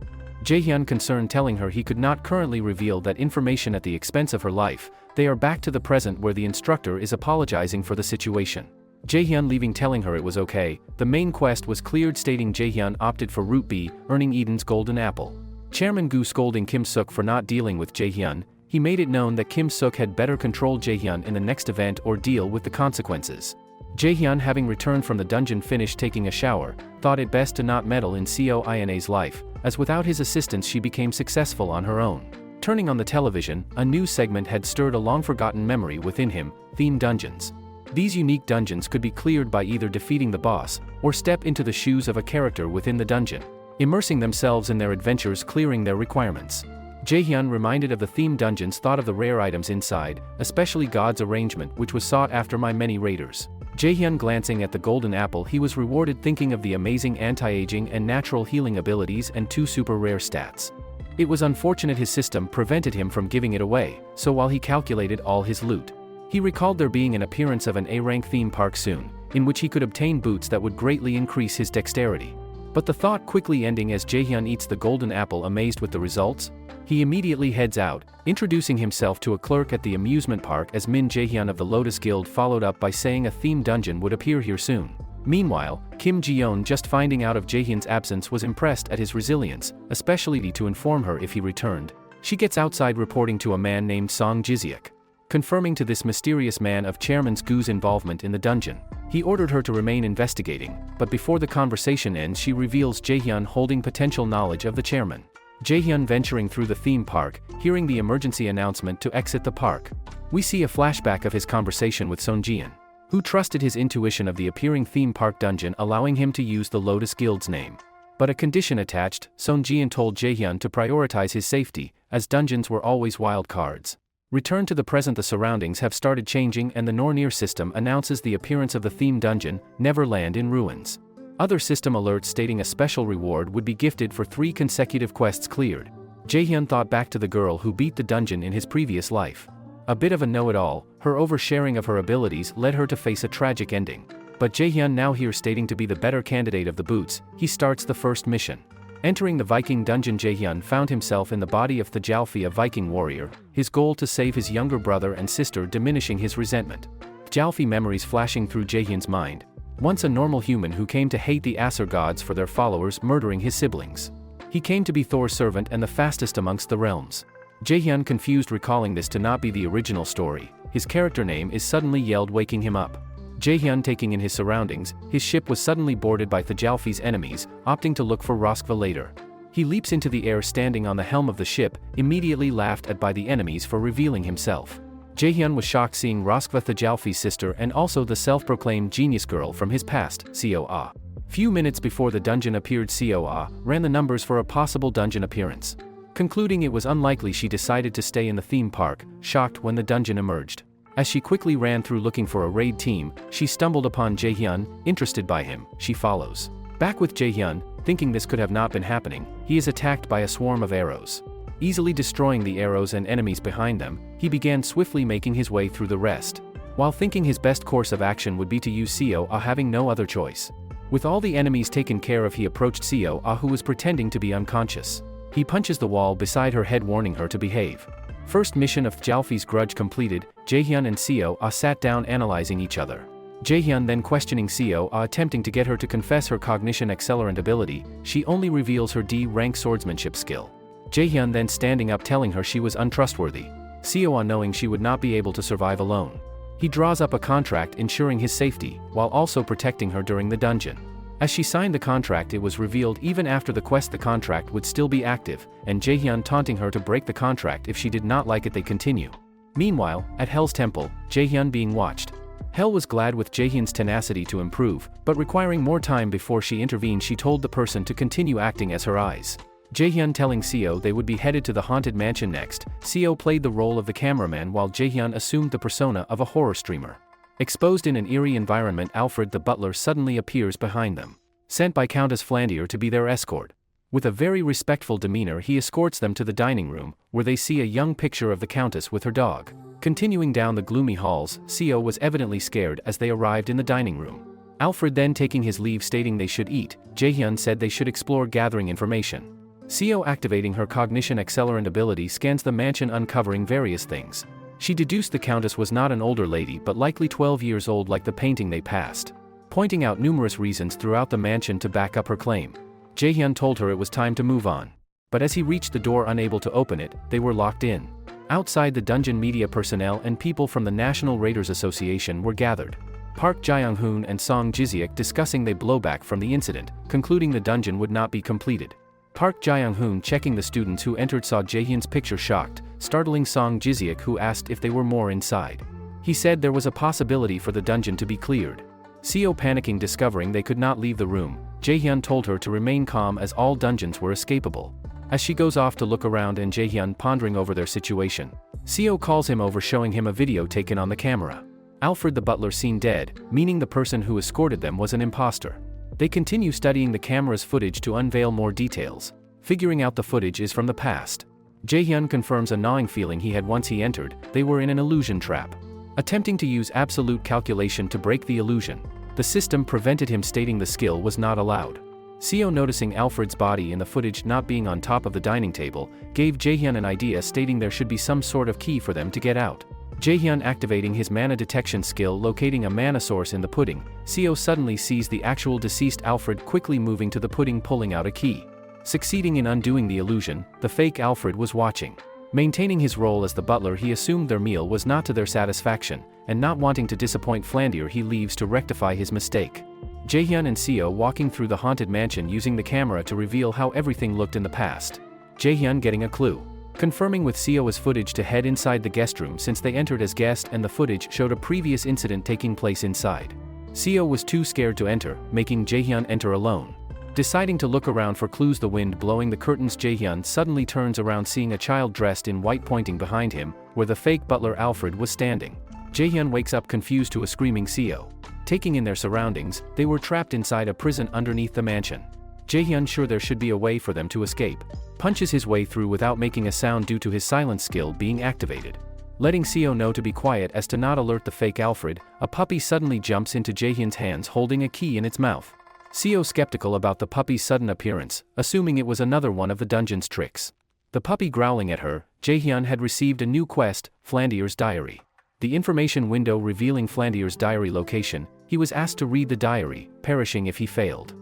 Jaehyun, concerned, telling her he could not currently reveal that information at the expense of her life. They are back to the present where the instructor is apologizing for the situation. Jaehyun leaving, telling her it was okay. The main quest was cleared, stating Jaehyun opted for Route B, earning Eden's golden apple. Chairman Gu scolding Kim Suk for not dealing with Jaehyun. He made it known that Kim Suk had better control Jaehyun in the next event or deal with the consequences. Jaehyun, having returned from the dungeon, finished taking a shower, thought it best to not meddle in Seo Ina's life, as without his assistance she became successful on her own. Turning on the television, a new segment had stirred a long-forgotten memory within him: theme dungeons. These unique dungeons could be cleared by either defeating the boss, or step into the shoes of a character within the dungeon, immersing themselves in their adventures, clearing their requirements. Jaehyun, reminded of the theme dungeons, thought of the rare items inside, especially God's arrangement, which was sought after by many raiders. Jaehyun, glancing at the golden apple he was rewarded, thinking of the amazing anti-aging and natural healing abilities and 2 super rare stats. It was unfortunate his system prevented him from giving it away, so while he calculated all his loot, he recalled there being an appearance of an A-rank theme park soon, in which he could obtain boots that would greatly increase his dexterity. But the thought quickly ending as Jaehyun eats the golden apple, amazed with the results. He immediately heads out, introducing himself to a clerk at the amusement park as Min Jaehyun of the Lotus Guild, followed up by saying a theme dungeon would appear here soon. Meanwhile, Kim Ji-yeon, just finding out of Jaehyun's absence, was impressed at his resilience, especially to inform her if he returned. She gets outside, reporting to a man named Song Jiseok, confirming to this mysterious man of Chairman Gu's involvement in the dungeon. He ordered her to remain investigating, but before the conversation ends she reveals Jaehyun holding potential knowledge of the chairman. Jaehyun venturing through the theme park, hearing the emergency announcement to exit the park. We see a flashback of his conversation with Son Jian, who trusted his intuition of the appearing theme park dungeon, allowing him to use the Lotus Guild's name. But a condition attached. Son Jian told Jaehyun to prioritize his safety, as dungeons were always wild cards. Return to the present, the surroundings have started changing and the Nornir system announces the appearance of the theme dungeon, Neverland in Ruins. Other system alerts stating a special reward would be gifted for 3 consecutive quests cleared. Jaehyun thought back to the girl who beat the dungeon in his previous life. A bit of a know-it-all, her oversharing of her abilities led her to face a tragic ending. But Jaehyun, now here stating to be the better candidate of the boots, he starts the first mission. Entering the Viking dungeon, Jaehyun found himself in the body of Thjalfi, a Viking warrior, his goal to save his younger brother and sister, diminishing his resentment. Thjalfi memories flashing through Jaehyun's mind. Once a normal human who came to hate the Asur gods for their followers murdering his siblings. He came to be Thor's servant and the fastest amongst the realms. Jaehyun, confused, recalling this to not be the original story. His character name is suddenly yelled, waking him up. Jaehyun, taking in his surroundings, his ship was suddenly boarded by Thjalfi's enemies, opting to look for Roskva later. He leaps into the air, standing on the helm of the ship, immediately laughed at by the enemies for revealing himself. Jaehyun was shocked seeing Roskva, Thjalfi's sister and also the self-proclaimed genius girl from his past, Seo Ah. Few minutes before the dungeon appeared, Seo Ah ran the numbers for a possible dungeon appearance. Concluding it was unlikely, she decided to stay in the theme park, shocked when the dungeon emerged. As she quickly ran through looking for a raid team, she stumbled upon Jaehyun. Interested by him, she follows. Back with Jaehyun, thinking this could have not been happening, he is attacked by a swarm of arrows. Easily destroying the arrows and enemies behind them, he began swiftly making his way through the rest. While thinking his best course of action would be to use Seo Ah, having no other choice. With all the enemies taken care of, he approached Seo Ah, who was pretending to be unconscious. He punches the wall beside her head, warning her to behave. First mission of Thjalfi's grudge completed, Jaehyun and Seo Ah sat down analyzing each other. Jaehyun then questioning Seo Ah, attempting to get her to confess her cognition accelerant ability. She only reveals her D-rank swordsmanship skill. Jaehyun then standing up, telling her she was untrustworthy. Seo Ah, knowing she would not be able to survive alone. He draws up a contract ensuring his safety, while also protecting her during the dungeon. As she signed the contract, it was revealed even after the quest the contract would still be active, and Jaehyun taunting her to break the contract if she did not like it they continue. Meanwhile, at Hell's temple, Jaehyun being watched. Hell was glad with Jaehyun's tenacity to improve, but requiring more time before she intervened, she told the person to continue acting as her eyes. Jaehyun telling Seo they would be headed to the haunted mansion next. Seo played the role of the cameraman while Jaehyun assumed the persona of a horror streamer. Exposed in an eerie environment, Alfred the butler suddenly appears behind them. Sent by Countess Flandier to be their escort. With a very respectful demeanor, he escorts them to the dining room, where they see a young picture of the Countess with her dog. Continuing down the gloomy halls, Seo was evidently scared as they arrived in the dining room. Alfred then taking his leave stating they should eat. Jaehyun said they should explore gathering information. Seo activating her cognition accelerant ability scans the mansion uncovering various things. She deduced the Countess was not an older lady but likely 12 years old like the painting they passed. Pointing out numerous reasons throughout the mansion to back up her claim. Jaehyun told her it was time to move on. But as he reached the door unable to open it, they were locked in. Outside the dungeon, media personnel and people from the National Raiders Association were gathered. Park Jae-hoon and Song Ji-seok discussing the blowback from the incident, concluding the dungeon would not be completed. Park Jae-hoon checking the students who entered saw Jaehyun's picture shocked, startling Song Ji-seok who asked if they were more inside. He said there was a possibility for the dungeon to be cleared. Seo panicking discovering they could not leave the room, Jaehyun told her to remain calm as all dungeons were escapable. As she goes off to look around and Jaehyun pondering over their situation. Seo calls him over showing him a video taken on the camera. Alfred the butler seen dead, meaning the person who escorted them was an imposter. They continue studying the camera's footage to unveil more details. Figuring out the footage is from the past. Jaehyun confirms a gnawing feeling he had once he entered. They were in an illusion trap. Attempting to use absolute calculation to break the illusion. The system prevented him stating the skill was not allowed. Seo noticing Alfred's body in the footage not being on top of the dining table, gave Jaehyun an idea stating there should be some sort of key for them to get out. Jaehyun activating his mana detection skill locating a mana source in the pudding, Seo suddenly sees the actual deceased Alfred quickly moving to the pudding pulling out a key. Succeeding in undoing the illusion, the fake Alfred was watching. Maintaining his role as the butler, he assumed their meal was not to their satisfaction, and not wanting to disappoint Flandier he leaves to rectify his mistake. Jaehyun and Seo walking through the haunted mansion using the camera to reveal how everything looked in the past. Jaehyun getting a clue. Confirming with Seo's footage to head inside the guest room since they entered as guests and the footage showed a previous incident taking place inside. Seo was too scared to enter, making Jaehyun enter alone. Deciding to look around for clues, the wind blowing the curtains, Jaehyun suddenly turns around seeing a child dressed in white pointing behind him, where the fake butler Alfred was standing. Jaehyun wakes up confused to a screaming Seo. Taking in their surroundings, they were trapped inside a prison underneath the mansion. Jaehyun, sure there should be a way for them to escape, punches his way through without making a sound due to his silence skill being activated. Letting Seo know to be quiet as to not alert the fake Alfred, a puppy suddenly jumps into Jaehyun's hands holding a key in its mouth. Seo skeptical about the puppy's sudden appearance, assuming it was another one of the dungeon's tricks. The puppy growling at her, Jaehyun had received a new quest, Flandier's diary. The information window revealing Flandier's diary location, he was asked to read the diary, perishing if he failed.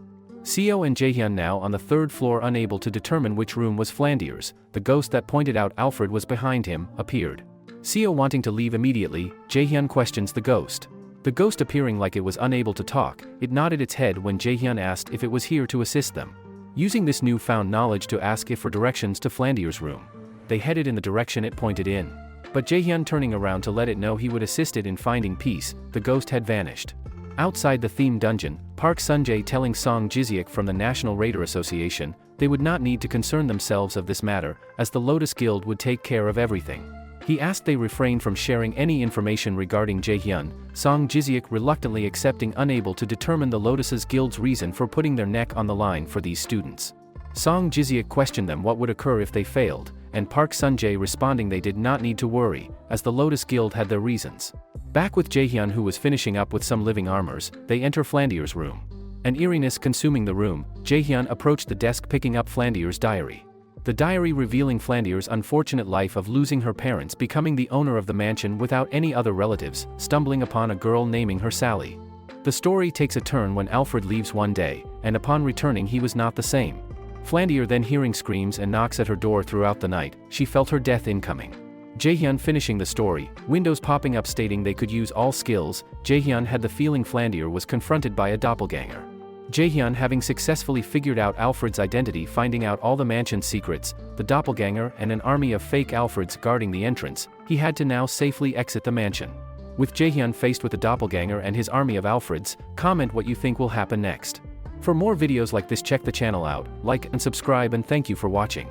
Seo and Jaehyun now on the third floor unable to determine which room was Flandier's, the ghost that pointed out Alfred was behind him, appeared. Seo wanting to leave immediately, Jaehyun questions the ghost. The ghost appearing like it was unable to talk, it nodded its head when Jaehyun asked if it was here to assist them. Using this newfound knowledge to ask if for directions to Flandier's room. They headed in the direction it pointed in. But Jaehyun turning around to let it know he would assist it in finding peace, the ghost had vanished. Outside the theme dungeon, Park Sunjae telling Song Ji-seok from the National Raider Association, they would not need to concern themselves of this matter, as the Lotus Guild would take care of everything. He asked they refrain from sharing any information regarding Jaehyun, Song Ji-seok reluctantly accepting, unable to determine the Lotus Guild's reason for putting their neck on the line for these students. Song Ji-seok questioned them what would occur if they failed, and Park Sunjae responding they did not need to worry, as the Lotus Guild had their reasons. Back with Jaehyun who was finishing up with some living armors, they enter Flandier's room. An eeriness consuming the room, Jaehyun approached the desk picking up Flandier's diary. The diary revealing Flandier's unfortunate life of losing her parents, becoming the owner of the mansion without any other relatives, stumbling upon a girl naming her Sally. The story takes a turn when Alfred leaves one day, and upon returning he was not the same. Flandier then hearing screams and knocks at her door throughout the night, she felt her death incoming. Jaehyun finishing the story, windows popping up stating they could use all skills, Jaehyun had the feeling Flandier was confronted by a doppelganger. Jaehyun, having successfully figured out Alfred's identity, finding out all the mansion's secrets, the doppelganger and an army of fake Alfreds guarding the entrance, he had to now safely exit the mansion. With Jaehyun faced with the doppelganger and his army of Alfreds, comment what you think will happen next. For more videos like this, check the channel out, like and subscribe, and thank you for watching.